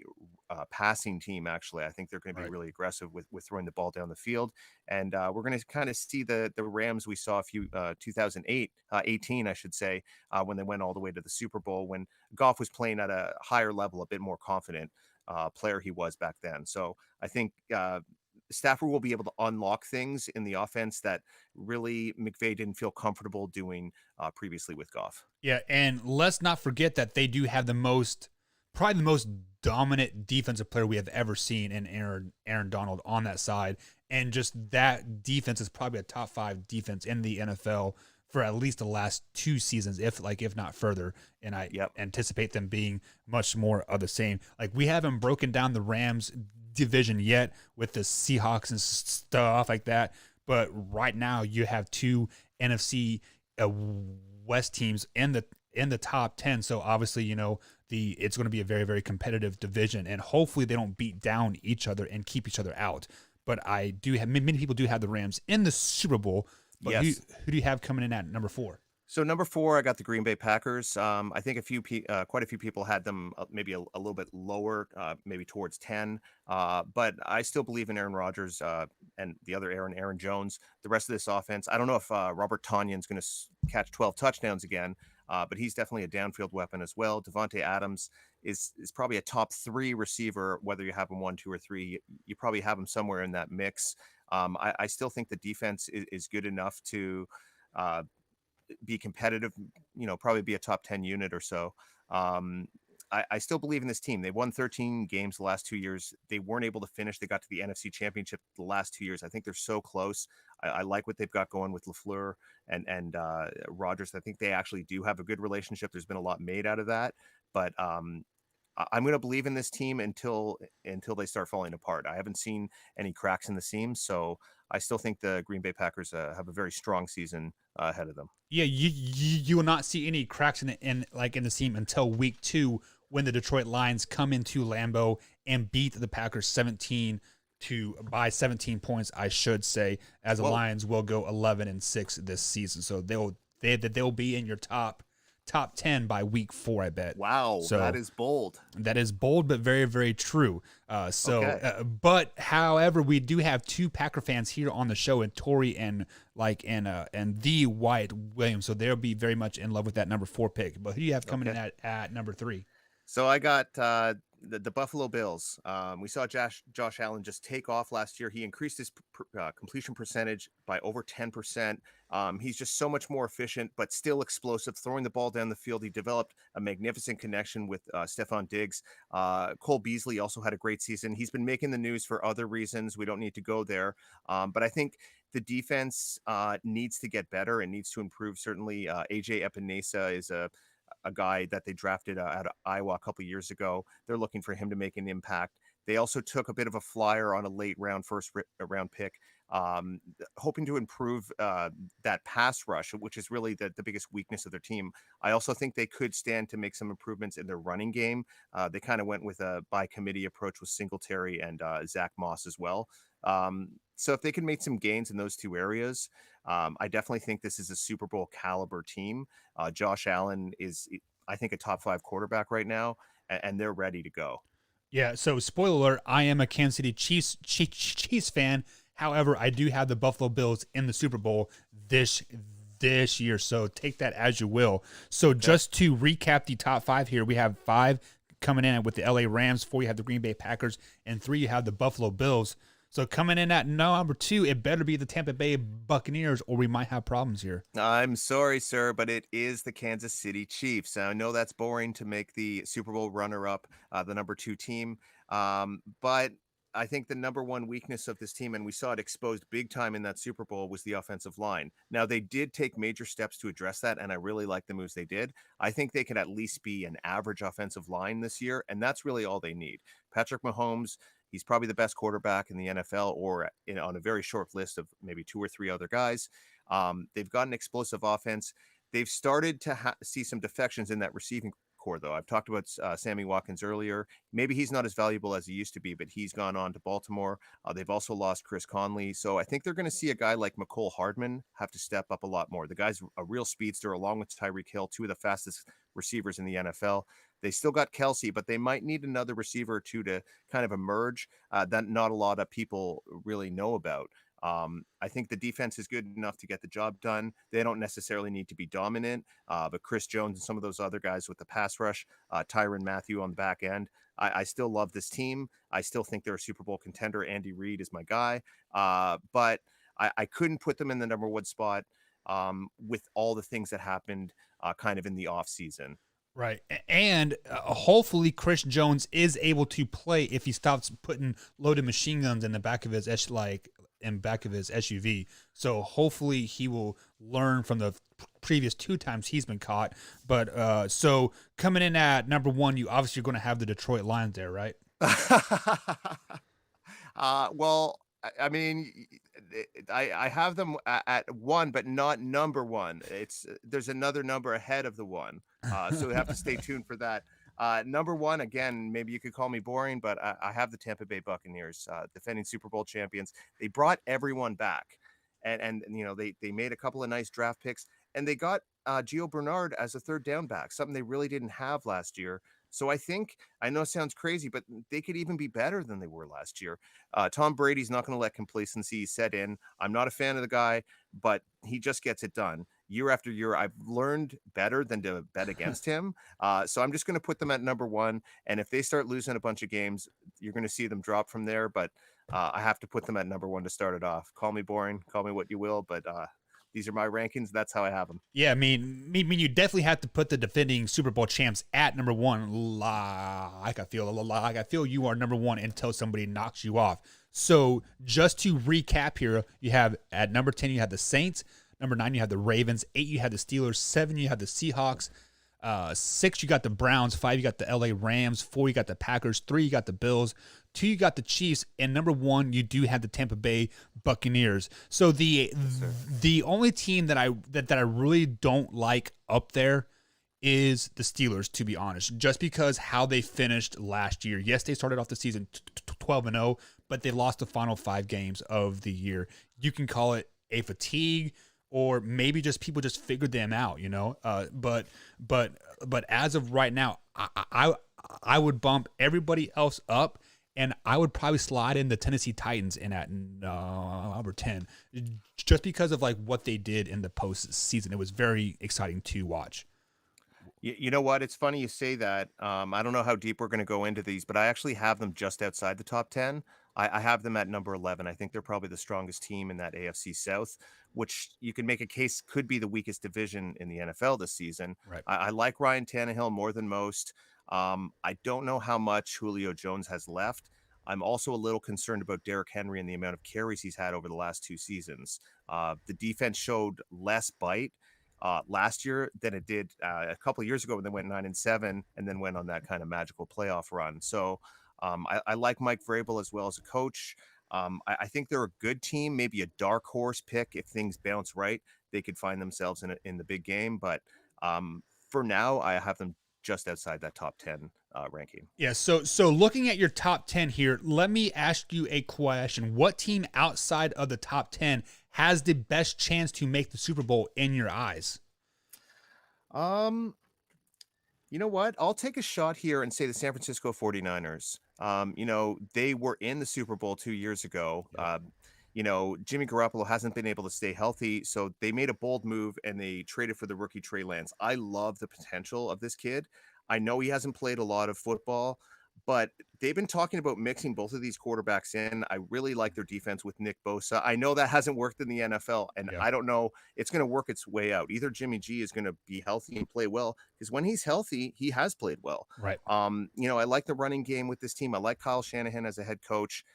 passing team. Actually, I think they're going to be really aggressive with throwing the ball down the field. And we're going to kind of see the Rams we saw 18, I should say, when they went all the way to the Super Bowl, when Goff was playing at a higher level, a bit more confident player he was back then. So I think Stafford will be able to unlock things in the offense that really McVay didn't feel comfortable doing previously with Goff. Yeah, and let's not forget that they do have probably the most dominant defensive player we have ever seen in Aaron Donald on that side, and just that defense is probably a top 5 defense in the NFL for at least the last 2 seasons, if not further. And I anticipate them being much more of the same. Like, we haven't broken down the Rams division yet with the Seahawks and stuff like that, but right now you have 2 NFC West teams in the top 10. So obviously, it's going to be a very, very competitive division, and hopefully they don't beat down each other and keep each other out. But many people do have the Rams in the Super Bowl. But Yes. who do you have coming in at number 4? So number 4, I got the Green Bay Packers. I think quite a few people had them maybe a little bit lower, maybe towards 10. But I still believe in Aaron Rodgers and the other Aaron Jones. The rest of this offense, I don't know if Robert Tonyan's going to catch 12 touchdowns again, but he's definitely a downfield weapon as well. Devontae Adams is probably a top 3 receiver, whether you have him 1, 2, or 3. You probably have him somewhere in that mix. I still think the defense is good enough to be competitive, probably be a top 10 unit or so. I still believe in this team. They won 13 games the last 2 years. They weren't able to finish. They got to the NFC Championship the last 2 years. I think they're so close. I like what they've got going with LaFleur and Rodgers. I think they actually do have a good relationship. There's been a lot made out of that, but I'm going to believe in this team until they start falling apart. I haven't seen any cracks in the seams, so I still think the Green Bay Packers have a very strong season ahead of them. Yeah, you will not see any cracks in the seam until week 2, when the Detroit Lions come into Lambeau and beat the Packers by 17 points, I should say, as the Lions will go 11-6 this season. So they'll be in your top 10 by week 4, I bet. Wow, so that is bold. That is bold, but very, very true. Okay. But however, we do have 2 Packer fans here on the show, and Tori and the Wyatt Williams. So they'll be very much in love with that number 4 pick. But who do you have coming in at number 3? So I got the Buffalo Bills. We saw Josh Allen just take off last year. He increased his completion percentage by over 10%. He's just so much more efficient, but still explosive, throwing the ball down the field. He developed a magnificent connection with Stephon Diggs. Cole Beasley also had a great season. He's been making the news for other reasons. We don't need to go there. But I think the defense needs to get better and needs to improve. Certainly, AJ Epinesa is a guy that they drafted out of Iowa a couple years ago. They're looking for him to make an impact. They also took a bit of a flyer on a late first round pick, hoping to improve that pass rush, which is really the biggest weakness of their team. I also think they could stand to make some improvements in their running game. They kind of went with a by committee approach with Singletary and Zach Moss as well. So if they can make some gains in those 2 areas, I definitely think this is a Super Bowl caliber team. Josh Allen is, I think, a top 5 quarterback right now, and they're ready to go. Yeah, so spoiler alert, I am a Kansas City Chiefs fan. However, I do have the Buffalo Bills in the Super Bowl this year, so take that as you will. So just to recap the top 5 here, we have 5 coming in with the LA Rams, 4 you have the Green Bay Packers, and 3 you have the Buffalo Bills. So coming in at number 2, it better be the Tampa Bay Buccaneers, or we might have problems here. I'm sorry, sir, but it is the Kansas City Chiefs. I know that's boring to make the Super Bowl runner-up, the number 2 team, but I think the number 1 weakness of this team, and we saw it exposed big time in that Super Bowl, was the offensive line. Now, they did take major steps to address that, and I really like the moves they did. I think they could at least be an average offensive line this year, and that's really all they need. Patrick Mahomes, he's probably the best quarterback in the NFL, or on a very short list of maybe 2 or 3 other guys. They've got an explosive offense. They've started to see some defections in that receiving core, though. I've talked about Sammy Watkins earlier. Maybe he's not as valuable as he used to be, but he's gone on to Baltimore. They've also lost Chris Conley. So I think they're going to see a guy like McCole Hardman have to step up a lot more. The guy's a real speedster, along with Tyreek Hill, 2 of the fastest receivers in the NFL. They still got Kelsey, but they might need another receiver or 2 to kind of emerge that not a lot of people really know about. I think the defense is good enough to get the job done. They don't necessarily need to be dominant, but Chris Jones and some of those other guys with the pass rush, Tyrann Mathieu on the back end, I still love this team. I still think they're a Super Bowl contender. Andy Reid is my guy, but I couldn't put them in the number one spot with all the things that happened kind of in the off season. Right. And hopefully Chris Jones is able to play if he stops putting loaded machine guns in the back of his SUV. So hopefully he will learn from the previous 2 times he's been caught. But so coming in at number 1, you obviously are going to have the Detroit Lions there, right? Well, I mean, I have them at 1, but not number 1. There's another number ahead of the 1, so we have to stay tuned for that. Number 1, again, maybe you could call me boring, but I have the Tampa Bay Buccaneers, defending Super Bowl champions. They brought everyone back, and they made a couple of nice draft picks, and they got Gio Bernard as a third down back, something they really didn't have last year. So I know it sounds crazy, but they could even be better than they were last year. Tom Brady's not going to let complacency set in. I'm not a fan of the guy, but he just gets it done. Year after year, I've learned better than to bet against him. So I'm just going to put them at number 1. And if they start losing a bunch of games, you're going to see them drop from there. But I have to put them at number 1 to start it off. Call me boring, call me what you will, but these are my rankings. That's how I have them. Yeah, I mean, you definitely have to put the defending Super Bowl champs at number 1. I feel you are number 1 until somebody knocks you off. So just to recap here, you have at number 10, you have the Saints. Number 9, you have the Ravens. 8, you have the Steelers. 7, you have the Seahawks. 6, you got the Browns. 5, you got the LA Rams. 4, you got the Packers. 3, you got the Bills. 2, you got the Chiefs, and number 1, you do have the Tampa Bay Buccaneers. So the only team that I really don't like up there is the Steelers, to be honest, just because how they finished last year. Yes, they started off the season 12-0, but they lost the final 5 games of the year. You can call it a fatigue, or maybe just people just figured them out, But as of right now, I would bump everybody else up. And I would probably slide in the Tennessee Titans in at number 10, just because of like what they did in the postseason. It was very exciting to watch. You know what? It's funny you say that. I don't know how deep we're going to go into these, but I actually have them just outside the top 10. I have them at number 11. I think they're probably the strongest team in that AFC South, which you can make a case could be the weakest division in the NFL this season. Right. I like Ryan Tannehill more than most. I don't know how much Julio Jones has left. I'm also a little concerned about Derrick Henry and the amount of carries he's had over the last 2 seasons. The defense showed less bite last year than it did a couple of years ago when they went 9-7 and then went on that kind of magical playoff run. So I like Mike Vrabel as well as a coach. I think they're a good team, maybe a dark horse pick. If things bounce right, they could find themselves in the big game. But for now, I have them just outside that top 10 ranking. Yeah, so looking at your top 10 here, let me ask you a question. What team outside of the top 10 has the best chance to make the Super Bowl in your eyes? You know what? I'll take a shot here and say the San Francisco 49ers. They were in the Super Bowl 2 years ago. Jimmy Garoppolo hasn't been able to stay healthy, so they made a bold move and they traded for the rookie Trey Lance. I love the potential of this kid. I know he hasn't played a lot of football, but they've been talking about mixing both of these quarterbacks in. I really like their defense with Nick Bosa. I know that hasn't worked in the NFL, and I don't know it's going to work its way out. Either Jimmy G is going to be healthy and play well, because when he's healthy, he has played well. Right. I like the running game with this team. I like Kyle Shanahan as a head coach.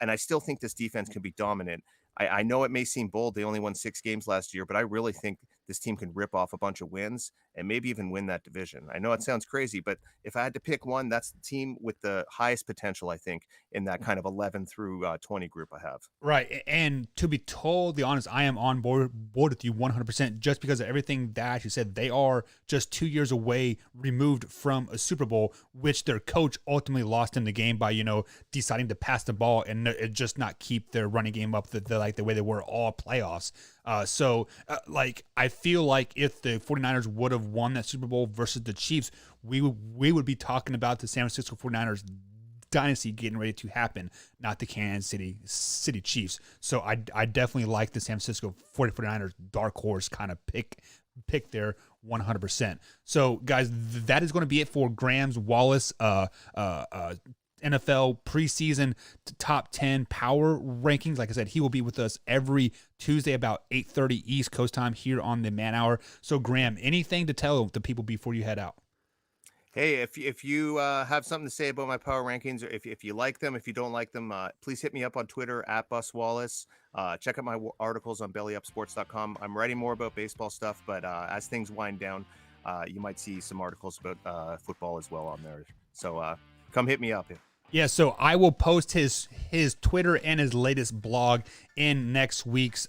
And I still think this defense can be dominant. I know it may seem bold. They only won 6 games last year, but I really think this team can rip off a bunch of wins and maybe even win that division. I know it sounds crazy, but if I had to pick one, that's the team with the highest potential, I think, in that kind of 11 through 20 group I have. Right. And to be totally honest, I am on board with you 100%, just because of everything that you said. They are just 2 years away removed from a Super Bowl, which their coach ultimately lost in the game by, deciding to pass the ball and just not keep their running game up the way they were all playoffs. I feel like if the 49ers would have won that Super Bowl versus the Chiefs, we would be talking about the San Francisco 49ers dynasty getting ready to happen, not the Kansas City Chiefs. So I definitely like the San Francisco 49ers dark horse kind of pick there 100%. So guys, that is going to be it for Graham's Wallace NFL preseason top 10 power rankings. Like I said, he will be with us every Tuesday about 8:30 East Coast time here on the Man Hour. So Graham, anything to tell the people before you head out? Hey, if you have something to say about my power rankings, or if you like them, if you don't like them, please hit me up on Twitter at Bus Wallace. Check out my articles on bellyupsports.com. I'm writing more about baseball stuff, but as things wind down, you might see some articles about football as well on there. So come hit me up. Yeah, so I will post his Twitter and his latest blog in next week's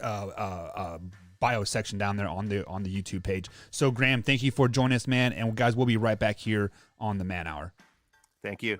bio section down there on the YouTube page. So Graham, thank you for joining us, man, and guys, we'll be right back here on the Man Hour. Thank you.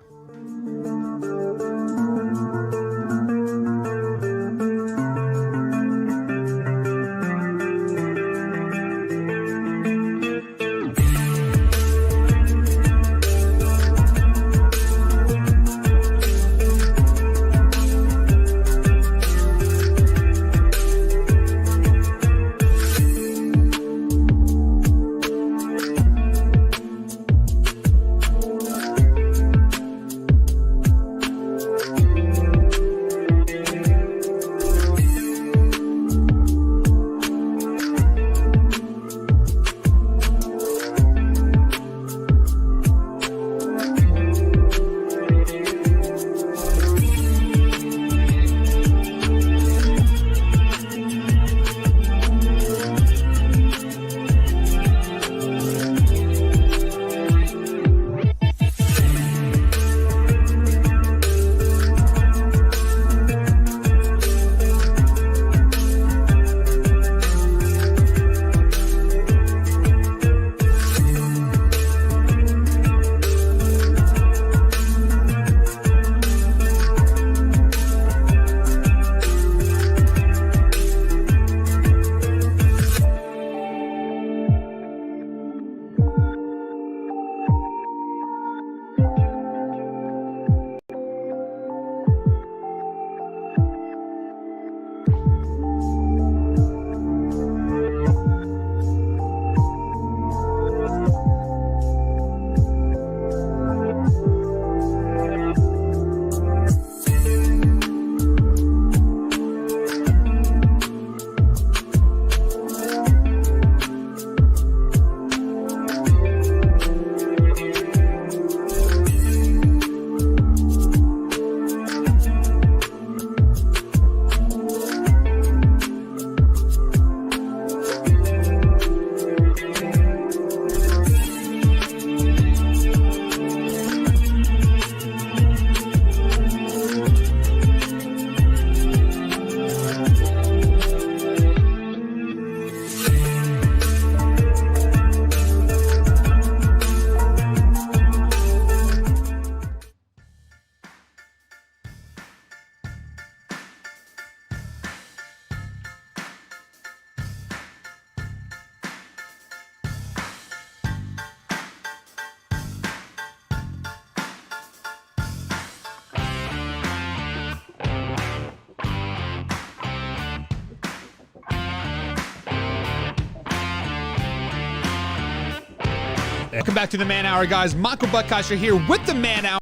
Welcome back to the Man Hour, guys. Michael Buckasher here with the Man Hour,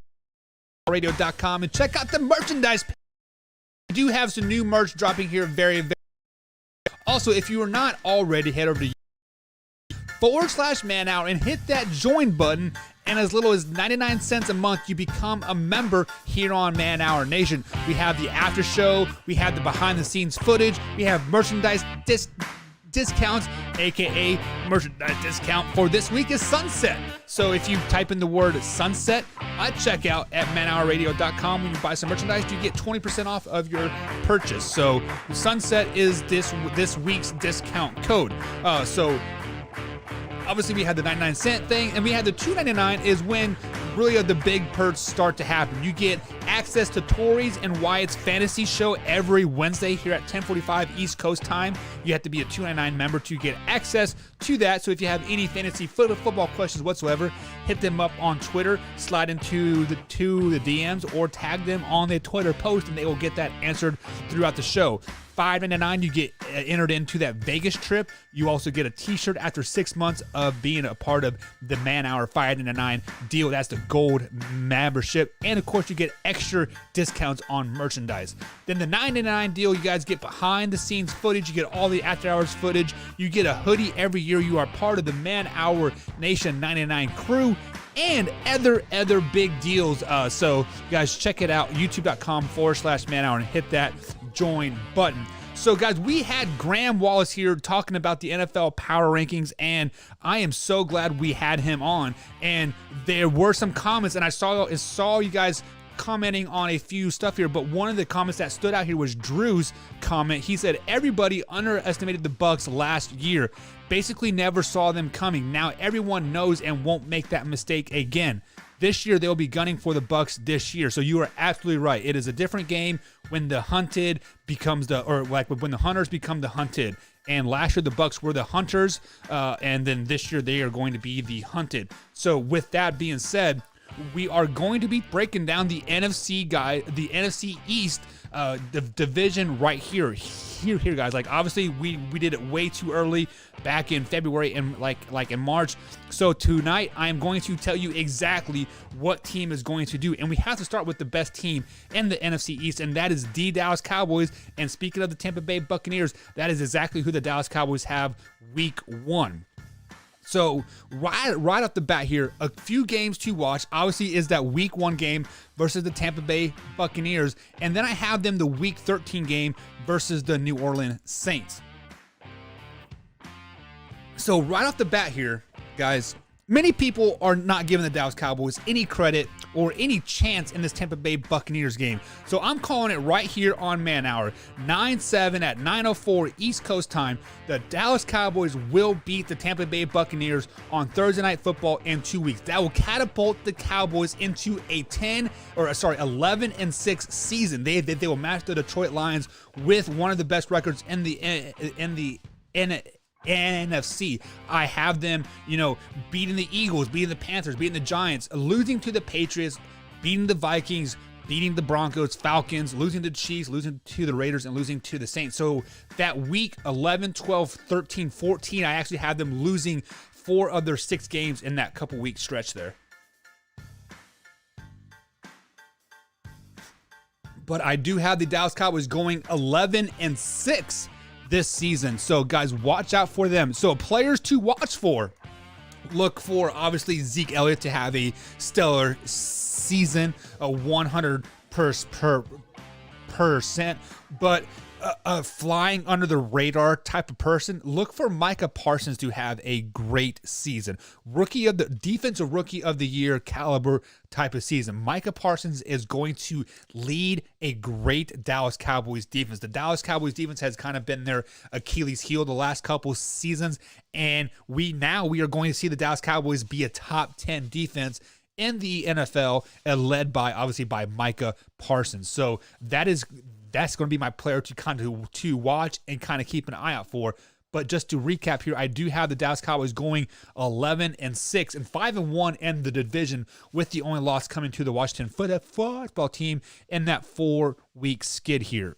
radio.com, and check out the merchandise. We do have some new merch dropping here very, very. Also, if you are not already, head over to /Man Hour and hit that join button. And as little as 99 cents a month, you become a member here on Man Hour Nation. We have the after show, we have the behind the scenes footage, we have merchandise discounts, aka merchandise discount for this week is Sunset. So if you type in the word Sunset at checkout at manhourradio.com, when you buy some merchandise, you get 20% off of your purchase. So Sunset is this week's discount code. So obviously we had the 99-cent thing, and we had the $2.99 is when really the big perks start to happen. You get access to Tori's and Wyatt's fantasy show every Wednesday here at 10:45 East Coast time. You have to be a $2.99 member to get access to that. So if you have any fantasy football questions whatsoever, hit them up on Twitter, slide into the DMs, or tag them on their Twitter post, and they will get that answered throughout the show. $5.99, you get entered into that Vegas trip. You also get a t-shirt after 6 months of being a part of the Man Hour $5.99 deal. That's the gold membership. And of course, you get extra discounts on merchandise. Then the $9.99 deal, you guys get behind the scenes footage. You get all the after hours footage. You get a hoodie every year. You are part of the Man Hour Nation 99 crew. And other big deals. So guys, check it out, youtube.com/manhour, and hit that join button. So guys, we had Graham Wallace here talking about the NFL power rankings, and I am so glad we had him on. And there were some comments, and I saw you guys commenting on a few stuff here, but one of the comments that stood out here was Drew's comment. He said everybody underestimated the Bucs last year, basically never saw them coming. Now everyone knows and won't make that mistake again. This year they'll be gunning for the Bucs this year. So you are absolutely right. It is a different game when the hunted becomes when the hunters become the hunted. And last year the Bucs were the hunters, and then this year they are going to be the hunted. So with that being said, we are going to be breaking down the NFC East the division right here, guys. Like, obviously we did it way too early back in February and like in March. So tonight I am going to tell you exactly what team is going to do, and we have to start with the best team in the NFC East, and that is the Dallas Cowboys. And speaking of the Tampa Bay Buccaneers, that is exactly who the Dallas Cowboys have week 1. So right off the bat here, a few games to watch, obviously, is that week 1 game versus the Tampa Bay Buccaneers. And then I have them the week 13 game versus the New Orleans Saints. So right off the bat here, guys, many people are not giving the Dallas Cowboys any credit or any chance in this Tampa Bay Buccaneers game. So I'm calling it right here on Man Hour, 9/7 at 9:04 East Coast time. The Dallas Cowboys will beat the Tampa Bay Buccaneers on Thursday Night Football in 2 weeks. That will catapult the Cowboys into a 11-6 season. They will match the Detroit Lions with one of the best records in the NFC. I have them, beating the Eagles, beating the Panthers, beating the Giants, losing to the Patriots, beating the Vikings, beating the Broncos, Falcons, losing to the Chiefs, losing to the Raiders, and losing to the Saints. So that week 11, 12, 13, 14, I actually have them losing 4 of their 6 games in that couple week stretch there. But I do have the Dallas Cowboys going 11-6 this season. So guys, watch out for them. So players to watch for. Look for, obviously, Zeke Elliott to have a stellar season, a 100%. But flying under the radar type of person, look for Micah Parsons to have a great season. Defensive rookie of the year caliber type of season. Micah Parsons is going to lead a great Dallas Cowboys defense. The Dallas Cowboys defense has kind of been their Achilles heel the last couple seasons, and we are going to see the Dallas Cowboys be a top 10 defense in the NFL, led by Micah Parsons. So that's going to be my player to watch and kind of keep an eye out for. But just to recap here, I do have the Dallas Cowboys going 11-6 and 5-1 in the division, with the only loss coming to the Washington football team in that 4-week skid here.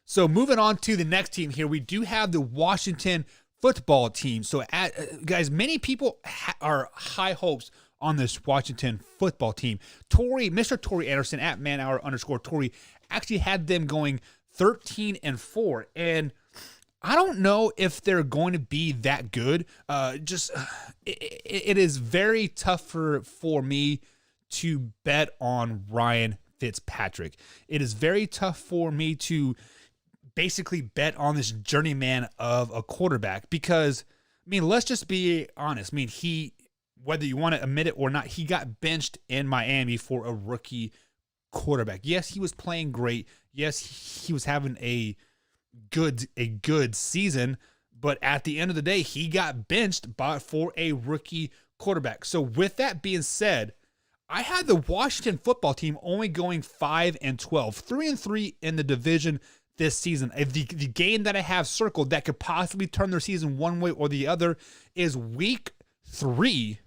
So moving on to the next team here, we do have the Washington football team. So guys, many people are high hopes on this Washington football team. Mr. Tori Anderson at @manhour_Tori actually had them going 13-4, and I don't know if they're going to be that good. It is very tough for me to bet on Ryan Fitzpatrick. It is very tough for me to basically bet on this journeyman of a quarterback because, let's just be honest. Whether you want to admit it or not, he got benched in Miami for a rookie quarterback. Yes, he was playing great. Yes, he was having a good season, but at the end of the day, he got benched for a rookie quarterback. So with that being said, I had the Washington football team only going 5-12, 3-3 in the division this season. The game that I have circled that could possibly turn their season one way or the other is week 3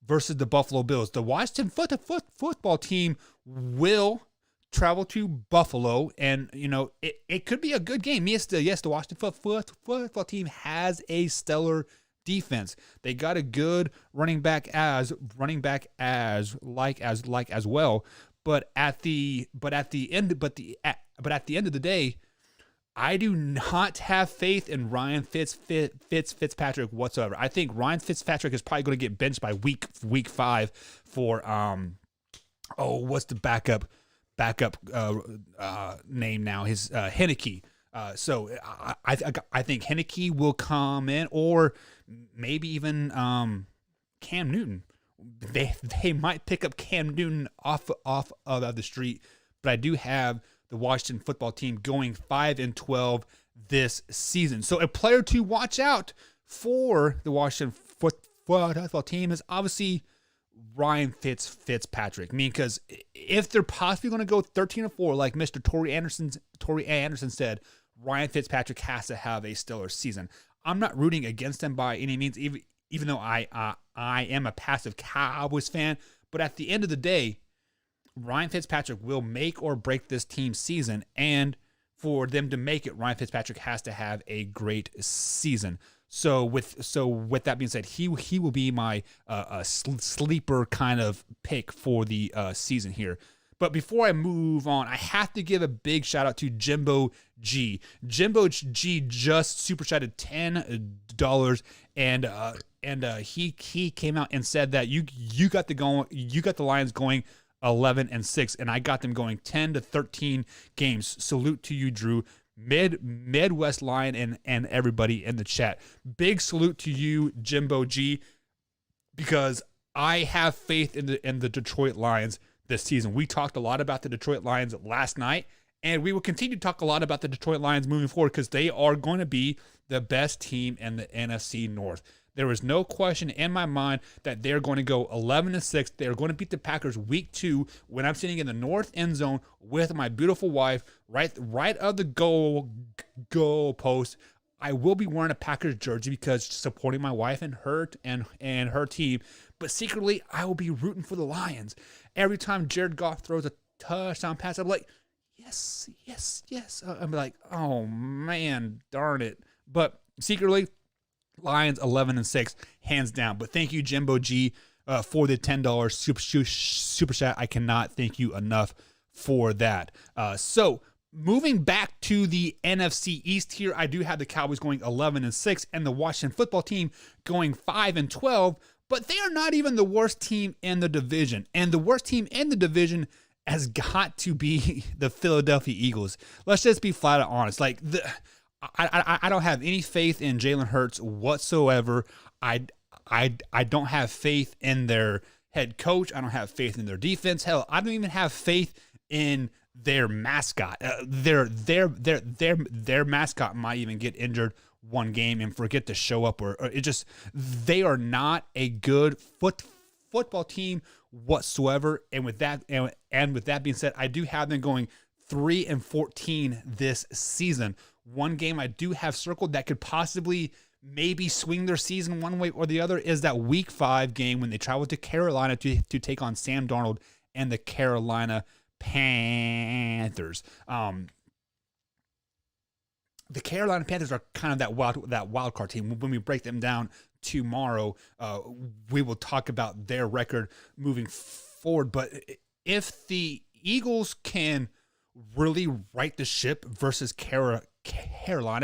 versus the Buffalo Bills. The Washington football team will travel to Buffalo, and it could be a good game. Yes, the Washington football team has a stellar defense. They got a good running back as well. But at the end of the day, I do not have faith in Ryan Fitzpatrick whatsoever. I think Ryan Fitzpatrick is probably going to get benched by week 5 for what's the backup name now? His Heineke. So I think Heineke will come in, or maybe even Cam Newton. They might pick up Cam Newton off of the street, but I do have the Washington football team going 5-12 this season. So a player to watch out for the Washington football team is obviously Ryan Fitzpatrick. I mean, because if they're possibly going to go 13-4, like Mr. Torrey Anderson said, Ryan Fitzpatrick has to have a stellar season. I'm not rooting against him by any means, even though I am a passive Cowboys fan. But at the end of the day, Ryan Fitzpatrick will make or break this team's season, and for them to make it, Ryan Fitzpatrick has to have a great season. So with that being said, he will be my sleeper kind of pick for the season here. But before I move on, I have to give a big shout out to Jimbo G. Jimbo G just super chatted $10, and he came out and said that you got the Lions going 11-6, and I got them going 10-13 games. Salute to you, Drew. Midwest Lion and everybody in the chat. Big salute to you, Jimbo G, because I have faith in the Detroit Lions this season. We talked a lot about the Detroit Lions last night, and we will continue to talk a lot about the Detroit Lions moving forward because they are going to be the best team in the NFC North. There is no question in my mind that they're going to go 11-6. They're going to beat the Packers week 2 when I'm sitting in the north end zone with my beautiful wife right of the goal post. I will be wearing a Packers jersey because supporting my wife and her team. But secretly, I will be rooting for the Lions. Every time Jared Goff throws a touchdown pass, I'm like, yes. I'm like, oh man, darn it. But secretly, Lions 11-6, hands down. But thank you, Jimbo G, for the $10 super chat. I cannot thank you enough for that. So moving back to the NFC East here, I do have the Cowboys going 11-6 and the Washington football team going 5-12. But they are not even the worst team in the division, and the worst team in the division has got to be the Philadelphia Eagles. Let's just be flat out honest. Like I don't have any faith in Jalen Hurts whatsoever. I don't have faith in their head coach. I don't have faith in their defense. Hell, I don't even have faith in their mascot. Their mascot might even get injured one game and forget to show up, or it just, they are not a good football team whatsoever. And with that being said, I do have them going 3-14 this season. One game I do have circled that could possibly maybe swing their season one way or the other is that week 5 game when they travel to Carolina to take on Sam Darnold and the Carolina Panthers. The Carolina Panthers are kind of that wild card team. When we break them down tomorrow, we will talk about their record moving forward. But if the Eagles can really right the ship versus Carolina,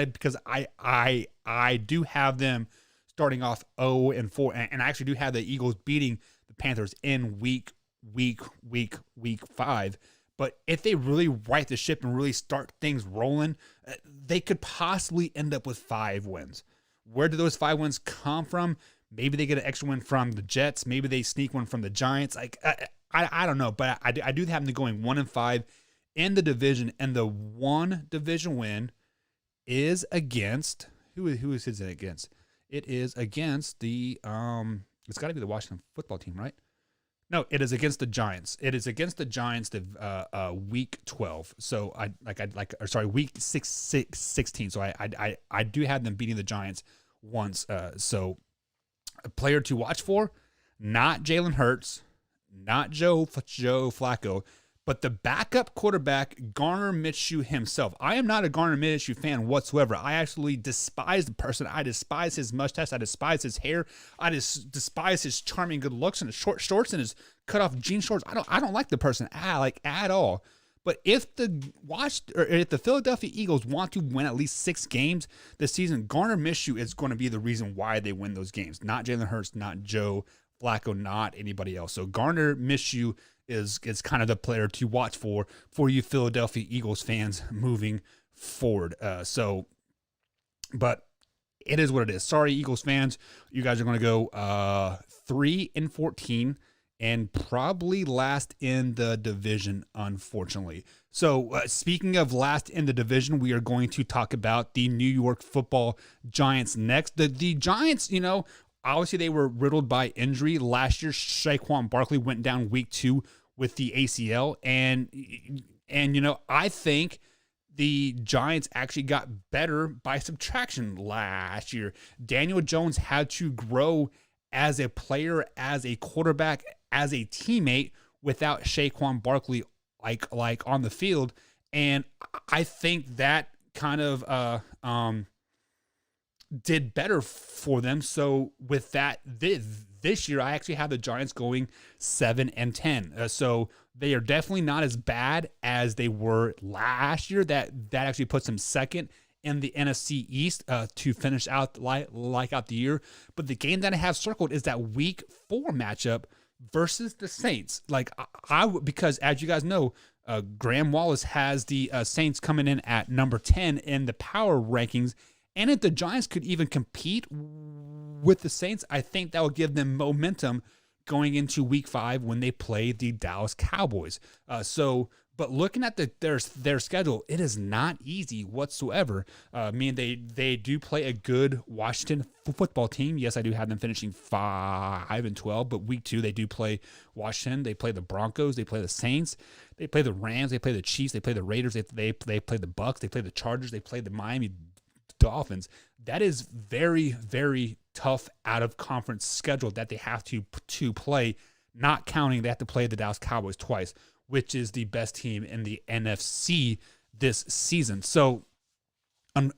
because I do have them starting off 0-4, and I actually do have the Eagles beating the Panthers in week 5. But if they really right the ship and really start things rolling, they could possibly end up with 5 wins. Where do those 5 wins come from? Maybe they get an extra win from the Jets. Maybe they sneak one from the Giants. Like I don't know, but I do have them going 1-5 in the division, and the one division win is against who is it against? It is against the It's got to be the Washington football team, right? No, it is against the Giants. It is against the Giants, the week 12. So week 16. So I do have them beating the Giants once. So a player to watch for, not Jalen Hurts, not Joe Flacco, but the backup quarterback, Gardner Minshew himself. I am not a Gardner Minshew fan whatsoever. I actually despise the person. I despise his mustache. I despise his hair. I despise his charming good looks and his short shorts and his cut off jean shorts. I don't like the person at all. But if the Philadelphia Eagles want to win at least 6 games this season, Gardner Minshew is going to be the reason why they win those games. Not Jalen Hurts, not Joe Flacco, not anybody else. So Gardner Minshew is kind of the player to watch for you Philadelphia Eagles fans moving forward. But it is what it is. Sorry, Eagles fans. You guys are going to go 3-14 and probably last in the division, unfortunately. So speaking of last in the division, we are going to talk about the New York Football Giants next. The Giants, obviously they were riddled by injury. Last year, Saquon Barkley went down week 2 with the ACL. And I think the Giants actually got better by subtraction last year. Daniel Jones had to grow as a player, as a quarterback, as a teammate without Saquon Barkley like on the field. And I think that kind of did better for them. So with that, this year, I actually have the Giants going 7-10. So they are definitely not as bad as they were last year. That actually puts them second in the NFC East to finish out out the year. But the game that I have circled is that Week 4 matchup versus the Saints. Because as you guys know, Graham Wallace has the Saints coming in at number 10 in the power rankings. And if the Giants could even compete with the Saints, I think that will give them momentum going into Week 5 when they play the Dallas Cowboys. But looking at their schedule, it is not easy whatsoever. They do play a good Washington football team. Yes, I do have them finishing 5-12. But Week 2 they do play Washington. They play the Broncos. They play the Saints. They play the Rams. They play the Chiefs. They play the Raiders. They play the Bucks. They play the Chargers. They play the Miami Dolphins. That is very, very tough out of conference schedule that they have to play, not counting they have to play the Dallas Cowboys twice, which is the best team in the NFC this season. So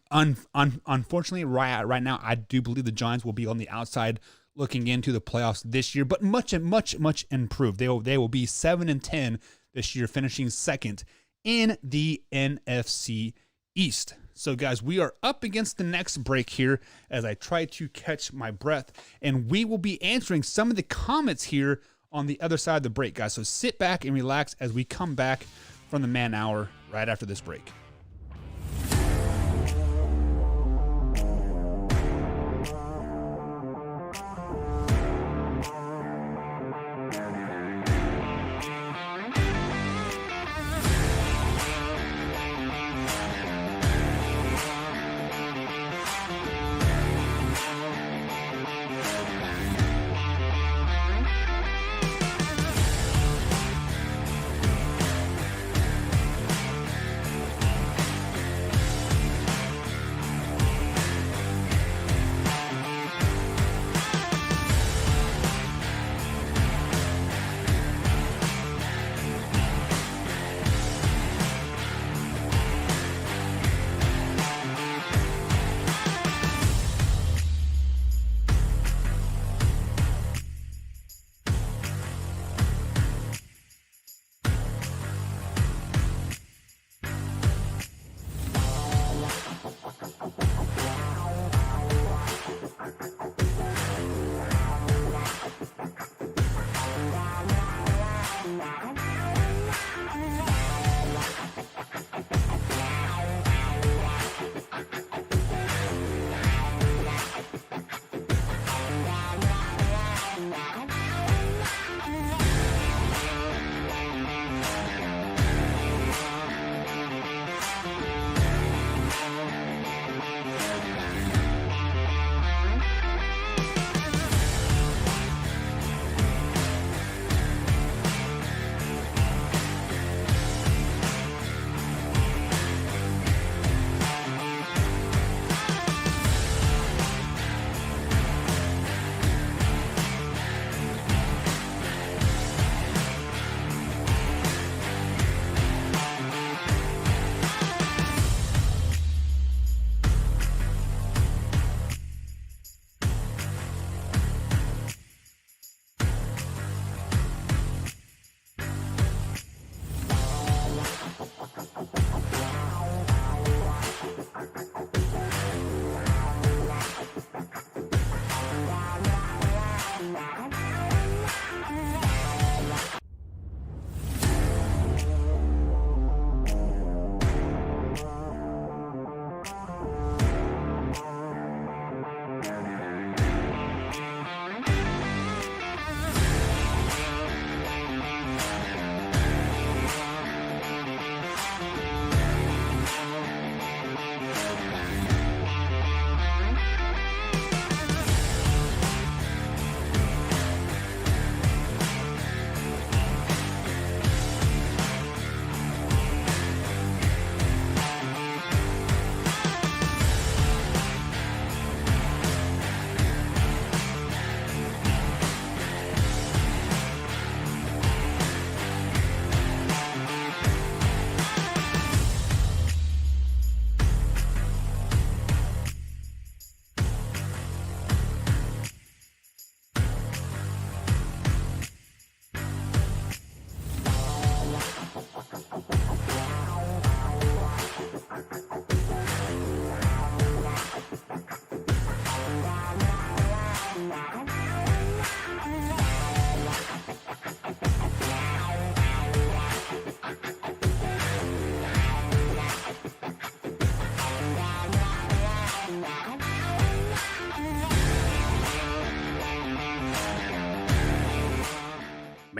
unfortunately, right now, I do believe the Giants will be on the outside looking into the playoffs this year, but much improved. They will be 7-10 this year, finishing second in the NFC East. So guys, we are up against the next break here as I try to catch my breath, and we will be answering some of the comments here on the other side of the break, guys. So sit back and relax as we come back from the Man Hour right after this break.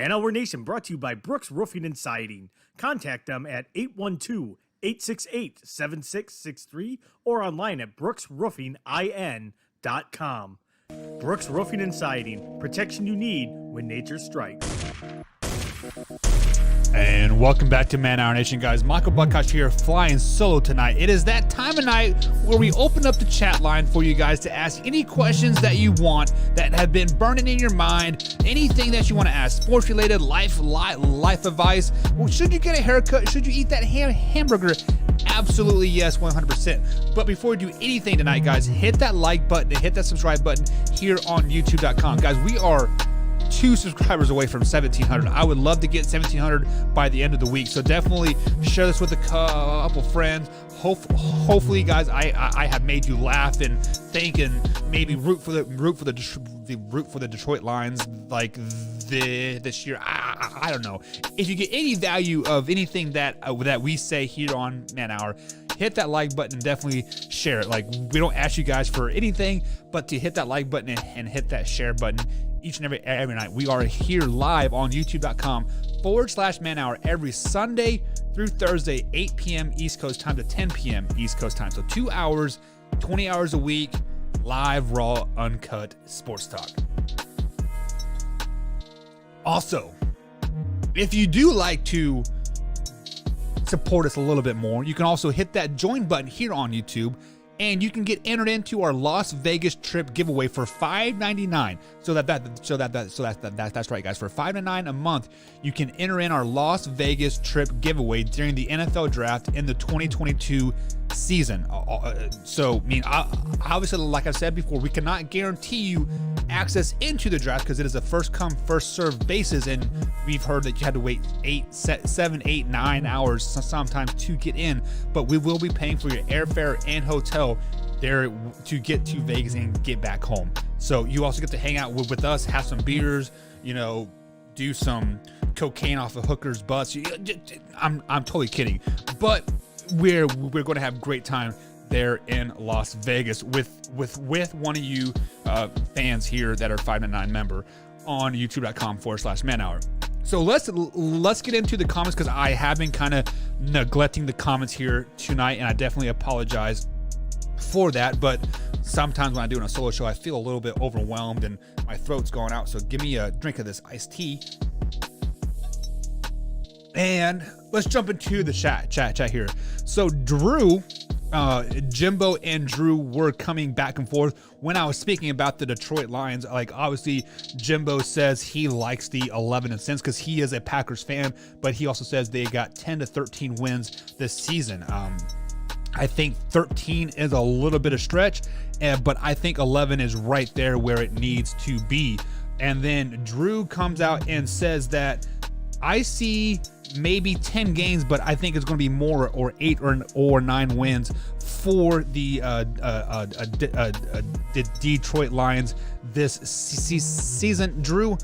Man Hour Nation brought to you by Brooks Roofing and Siding. Contact them at 812-868-7663 or online at brooksroofingin.com. Brooks Roofing and Siding, protection you need when nature strikes. And welcome back to Man Hour Nation, guys. Michael Buckhouse here, flying solo tonight. It is that time of night where we open up the chat line for you guys to ask any questions that you want that have been burning in your mind, anything that you want to ask, sports-related, life advice. Well, should you get a haircut? Should you eat that hamburger? Absolutely yes, 100%. But before we do anything tonight, guys, hit that like button and hit that subscribe button here on YouTube.com. Guys, we are 2 subscribers away from 1,700. I would love to get 1,700 by the end of the week. So definitely share this with a couple friends. Hopefully, guys, I have made you laugh and think and maybe root for the Detroit Lions like this year. I don't know. If you get any value of anything that we say here on Man Hour, hit that like button and definitely share it. Like, we don't ask you guys for anything but to hit that like button and hit that share button each and every night. We are here live on youtube.com/Man Hour every Sunday through Thursday, 8 p.m. East Coast time to 10 p.m. East Coast time. So 2 hours, 20 hours a week, live, raw, uncut sports talk. Also, if you do like to support us a little bit more, you can also hit that join button here on YouTube, and you can get entered into our Las Vegas trip giveaway for $5.99. That's right, guys. For $5.99 a month, you can enter in our Las Vegas trip giveaway during the NFL draft in the 2022 season. So, I mean, obviously, like I said before, we cannot guarantee you access into the draft because it is a first come, first served basis, and we've heard that you had to wait 7, 8, 9 hours sometimes to get in. But we will be paying for your airfare and hotel there to get to Vegas and get back home. So you also get to hang out with us, have some beers, do some cocaine off of hookers' butts. I'm totally kidding, but we're going to have a great time there in Las Vegas with one of you fans here that are 599 member on youtube.com/Man Hour. So let's get into the comments, because I have been kind of neglecting the comments here tonight, and I definitely apologize for that. But sometimes when I do it on a solo show, I feel a little bit overwhelmed and my throat's going out. So give me a drink of this iced tea. And let's jump into the chat here. So Drew, Jimbo and Drew were coming back and forth when I was speaking about the Detroit Lions. Like, obviously, Jimbo says he likes the 11 and since because he is a Packers fan, but he also says they got 10 to 13 wins this season. I think 13 is a little bit of stretch, but I think 11 is right there where it needs to be. And then Drew comes out and says that I see maybe 10 games, but I think it's going to be more, or 8 or 9 wins for the Detroit Lions this season. Drew,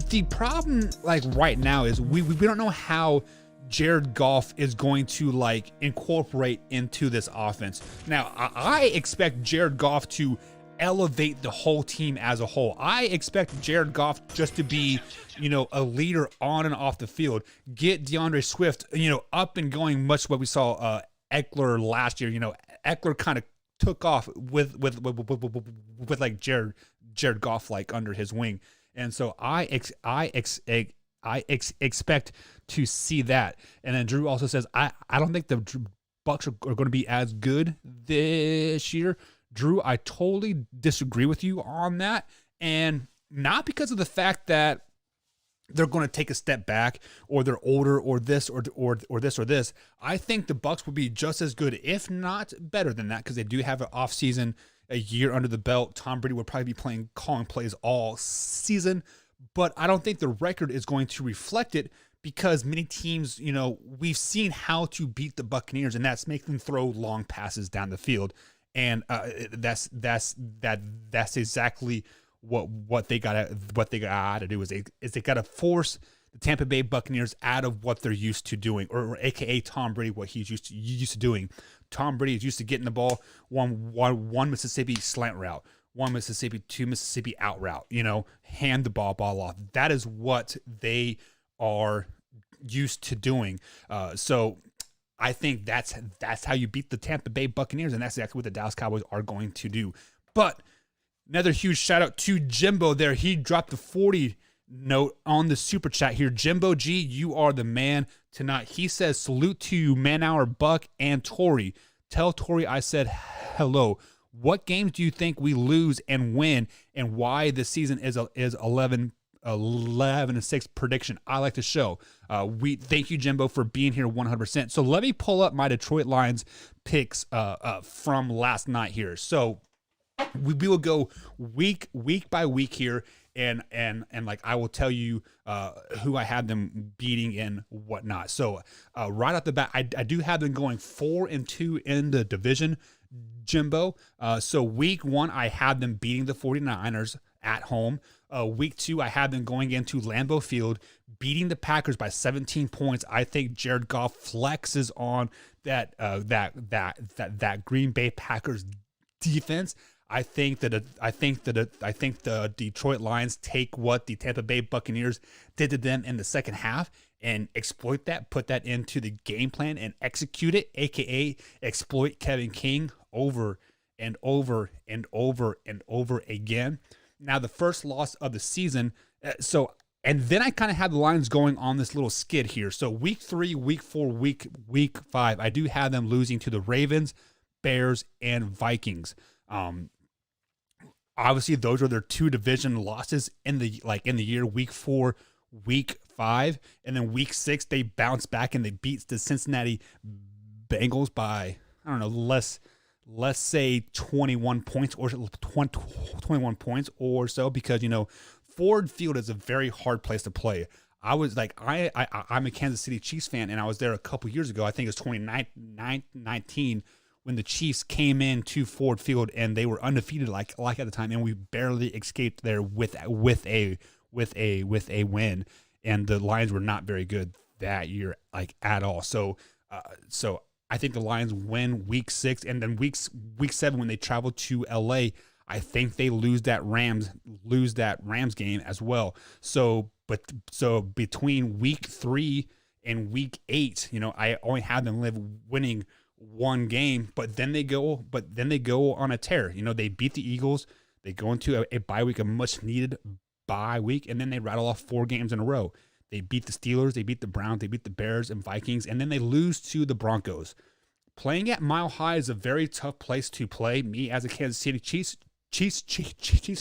the problem like right now is we don't know how Jared Goff is going to like incorporate into this offense. Now, I expect Jared Goff to elevate the whole team as a whole. I expect Jared Goff just to be, a leader on and off the field. Get DeAndre Swift, up and going, much what we saw Eckler last year. Eckler kind of took off with like Jared Goff like under his wing, and so I expect to see that. And then Drew also says I don't think the Bucs are going to be as good this year. Drew, I totally disagree with you on that, and not because of the fact that they're going to take a step back or they're older or this or this or this. I think the Bucs will be just as good, if not better than that, because they do have an off season, a year under the belt. Tom Brady will probably be calling plays all season, but I don't think the record is going to reflect it, because many teams, we've seen how to beat the Buccaneers, and that's make them throw long passes down the field. And that's exactly what they got to do is they got to force the Tampa Bay Buccaneers out of what they're used to doing, or AKA Tom Brady, what he's used to doing. Tom Brady is used to getting the ball one Mississippi slant route, 1 Mississippi, 2 Mississippi out route, hand the ball off. That is what they are used to doing. So I think that's how you beat the Tampa Bay Buccaneers, and that's exactly what the Dallas Cowboys are going to do. But another huge shout out to Jimbo there. He dropped the 40 note on the super chat here. Jimbo G, you are the man tonight. He says, salute to you, Man-Hour, Buck, and Tori. Tell Tori I said hello. What games do you think we lose and win, and why this season is 11-6 prediction? I like the show. We thank you, Jimbo, for being here 100%. So let me pull up my Detroit Lions picks from last night here. So we will go week by week here, and like I will tell you who I have them beating and whatnot. So right off the bat, I do have them going 4-2 in the division, Jimbo. So week 1, I had them beating the 49ers at home. Week 2, I had them going into Lambeau Field, beating the Packers by 17 points. I think Jared Goff flexes on that Green Bay Packers defense. I think the Detroit Lions take what the Tampa Bay Buccaneers did to them in the second half and exploit that, put that into the game plan and execute it, aka exploit Kevin King over and over and over and over again. Now, the first loss of the season. And then I kind of have the Lions going on this little skid here. So week 3, week 4, week 5, I do have them losing to the Ravens, Bears, and Vikings. Obviously, those are their 2 division losses in the year. Week 4, week 5, and then week 6 they bounce back and they beat the Cincinnati Bengals by, I don't know, let's say 21 points or 21 points or so, because Ford Field is a very hard place to play. I was like, I'm a Kansas City Chiefs fan, and I was there a couple years ago. I think it was 2019 when the Chiefs came in to Ford Field and they were undefeated like at the time, and we barely escaped there with a win. And the Lions were not very good that year, like at all. So I think the Lions win week 6, and then week 7 when they travel to LA, I think they lose that Rams game as well. So between week 3 and week 8, I only have them winning one game, but then they go on a tear. They beat the Eagles, they go into a bye week, a much needed bye week, and then they rattle off 4 games in a row. They beat the Steelers, they beat the Browns, they beat the Bears and Vikings, and then they lose to the Broncos. Playing at Mile High is a very tough place to play. Me as a Kansas City Chiefs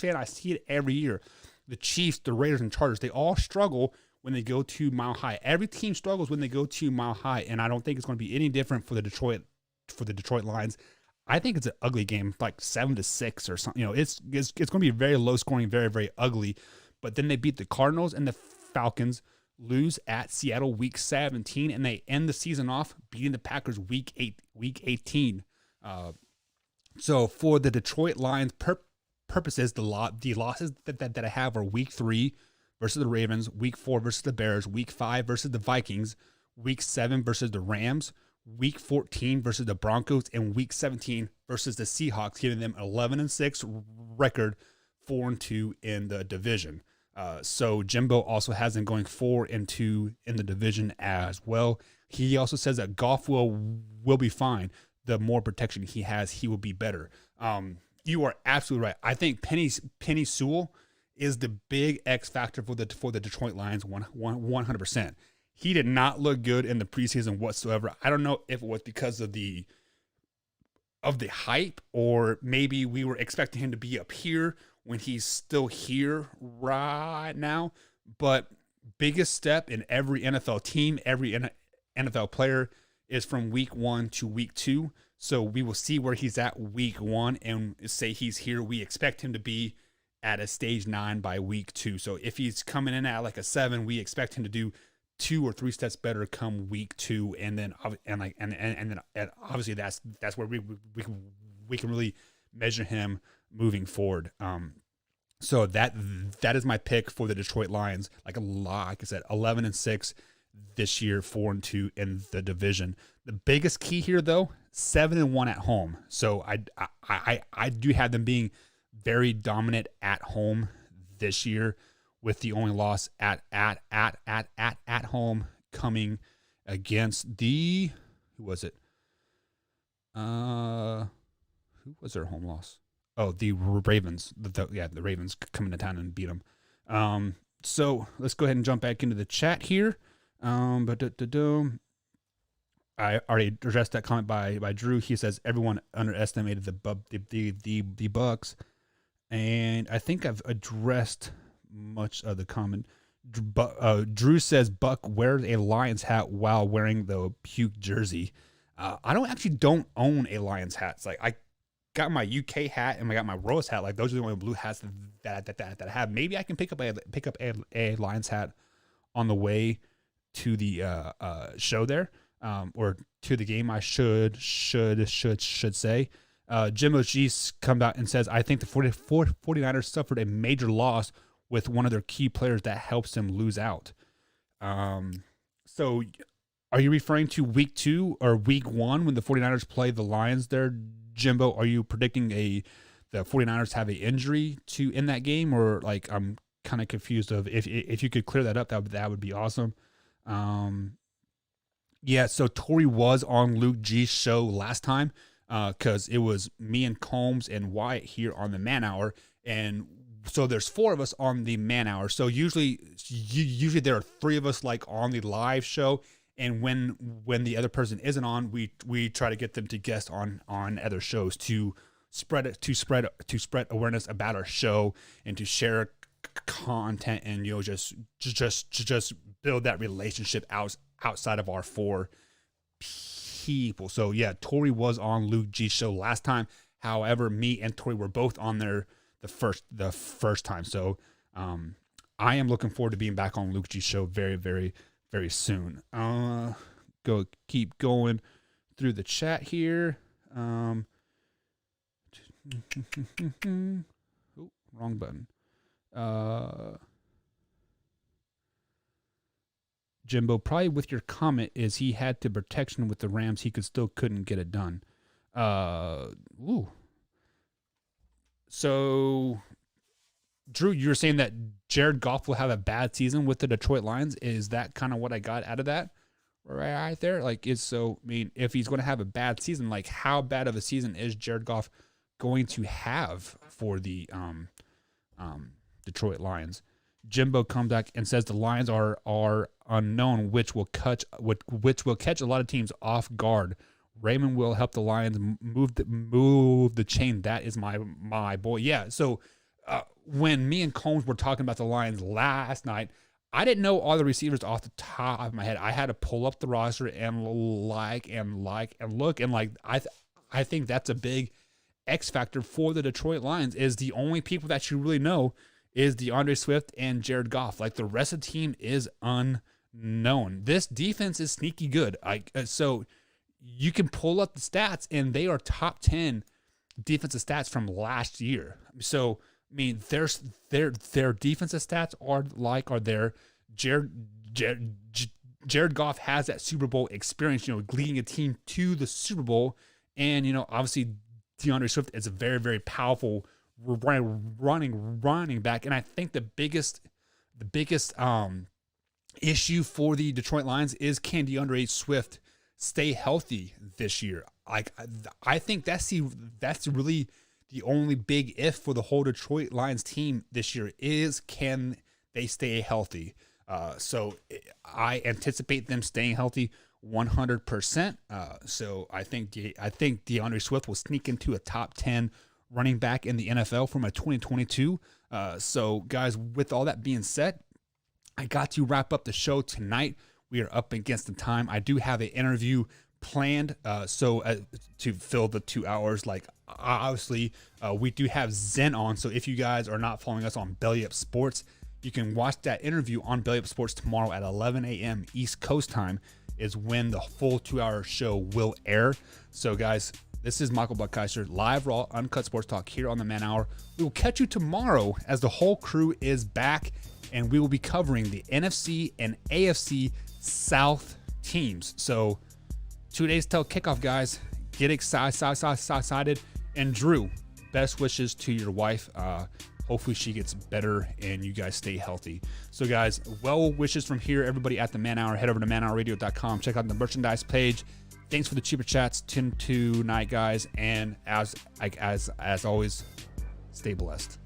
fan, I see it every year. The Chiefs, the Raiders, and Chargers, they all struggle when they go to Mile High. Every team struggles when they go to Mile High, and I don't think it's going to be any different for the Detroit Lions. I think it's an ugly game, like 7-6 or something. It's going to be very low scoring, very, very ugly. But then they beat the Cardinals and the Falcons, lose at Seattle week 17, and they end the season off beating the Packers week 18. So for the Detroit Lions purposes, the losses that I have are week 3 versus the Ravens, week 4 versus the Bears, week 5 versus the Vikings, week 7 versus the Rams, week 14 versus the Broncos, and week 17 versus the Seahawks, giving them 11-6 record, 4-2 in the division. So Jimbo also has them going 4-2 in the division as well. He also says that Goff will be fine. The more protection he has, he will be better. You are absolutely right. I think Penei Sewell is the big X factor for the Detroit Lions, 100%. He did not look good in the preseason whatsoever. I don't know if it was because of the hype, or maybe we were expecting him to be up here when he's still here right now. But biggest step in every NFL team, every NFL player, is from week 1 to week 2. So we will see where he's at week 1 and say he's here. We expect him to be at a stage 9 by week 2. So if he's coming in at like a 7, we expect him to do 2 or 3 steps better come week 2, and then obviously that's where we can really measure him moving forward. So that is my pick for the Detroit Lions. Like I said, 11-6 this year, 4-2 in the division. The biggest key here, though, 7-1 at home. So I do have them being very dominant at home this year, with the only loss at home coming against the, who was it? Who was their home loss? Oh, the Ravens. The Ravens coming to town and beat them. So let's go ahead and jump back into the chat here. I already addressed that comment by Drew. He says everyone underestimated the Bucks, and I think I've addressed much of the comment. Drew says Buck wears a Lions hat while wearing the puke jersey. I don't own a Lions hat. It's like I got my UK hat and I got my Rose hat. Like those are the only blue hats that I have. Maybe I can pick up a Lions hat on the way to the show there, or to the game. I should say. Jimbo G's come out and says, I think the 49ers suffered a major loss with one of their key players that helps them lose out. So are you referring to week 2 or week 1 when the 49ers play the Lions there, Jimbo? Are you predicting the 49ers have an injury in that game? Or like, I'm kind of confused of if you could clear that up, that would be awesome. Yeah, so Tori was on Luke G's show last time, because it was me and Combs and Wyatt here on the Man Hour, and so there's 4 of us on the Man Hour. So usually there are 3 of us like on the live show, and when the other person isn't on, we try to get them to guest on other shows to spread awareness about our show and to share content and just build that relationship outside of our 4 people. So yeah, Tori was on Luke G's show last time. However, me and Tori were both on there the first time. So I am looking forward to being back on Luke G's show very, very, very soon. Keep going through the chat here. Wrong button. Jimbo, probably with your comment is he had to protection with the Rams. He couldn't get it done. So, Drew, you're saying that Jared Goff will have a bad season with the Detroit Lions. Is that kind of what I got out of that right there? Like, if he's going to have a bad season, like how bad of a season is Jared Goff going to have for the Detroit Lions? Jimbo comes back and says the Lions are unknown, which will catch a lot of teams off guard. Raymond will help the Lions move the chain. That is my boy. Yeah. So when me and Combs were talking about the Lions last night, I didn't know all the receivers off the top of my head. I had to pull up the roster and look, and like I think that's a big X factor for the Detroit Lions. Is the only people that you really know is DeAndre Swift and Jared Goff. Like the rest of the team is unknown. This defense is sneaky good. So you can pull up the stats, and they are top 10 defensive stats from last year. So I mean, their defensive stats are there. Jared Goff has that Super Bowl experience, leading a team to the Super Bowl, and obviously DeAndre Swift is a very, very powerful running back. And I think the biggest issue for the Detroit Lions is, can DeAndre Swift stay healthy this year? I think that's really the only big if for the whole Detroit Lions team this year is, can they stay healthy? So I anticipate them staying healthy 100%. So I think DeAndre Swift will sneak into a top 10 running back in the NFL from a 2022. So guys, with all that being said, I got to wrap up the show tonight. We are up against the time. I do have an interview planned, to fill the 2 hours. Like obviously, we do have Zen on. So if you guys are not following us on Belly Up Sports, you can watch that interview on Belly Up Sports tomorrow at 11 a.m. East Coast time is when the full 2-hour show will air. So guys, this is Michael Buckheiser, live, raw, uncut sports talk here on the Man Hour. We will catch you tomorrow as the whole crew is back, and we will be covering the NFC and AFC South teams. So 2 days till kickoff, guys. Get excited. And Drew, best wishes to your wife. Hopefully she gets better and you guys stay healthy. So guys, well wishes from here, everybody at the Man Hour. Head over to manhourradio.com. Check out the merchandise page. Thanks for the Cheaper Chats tonight, guys. And as always, stay blessed.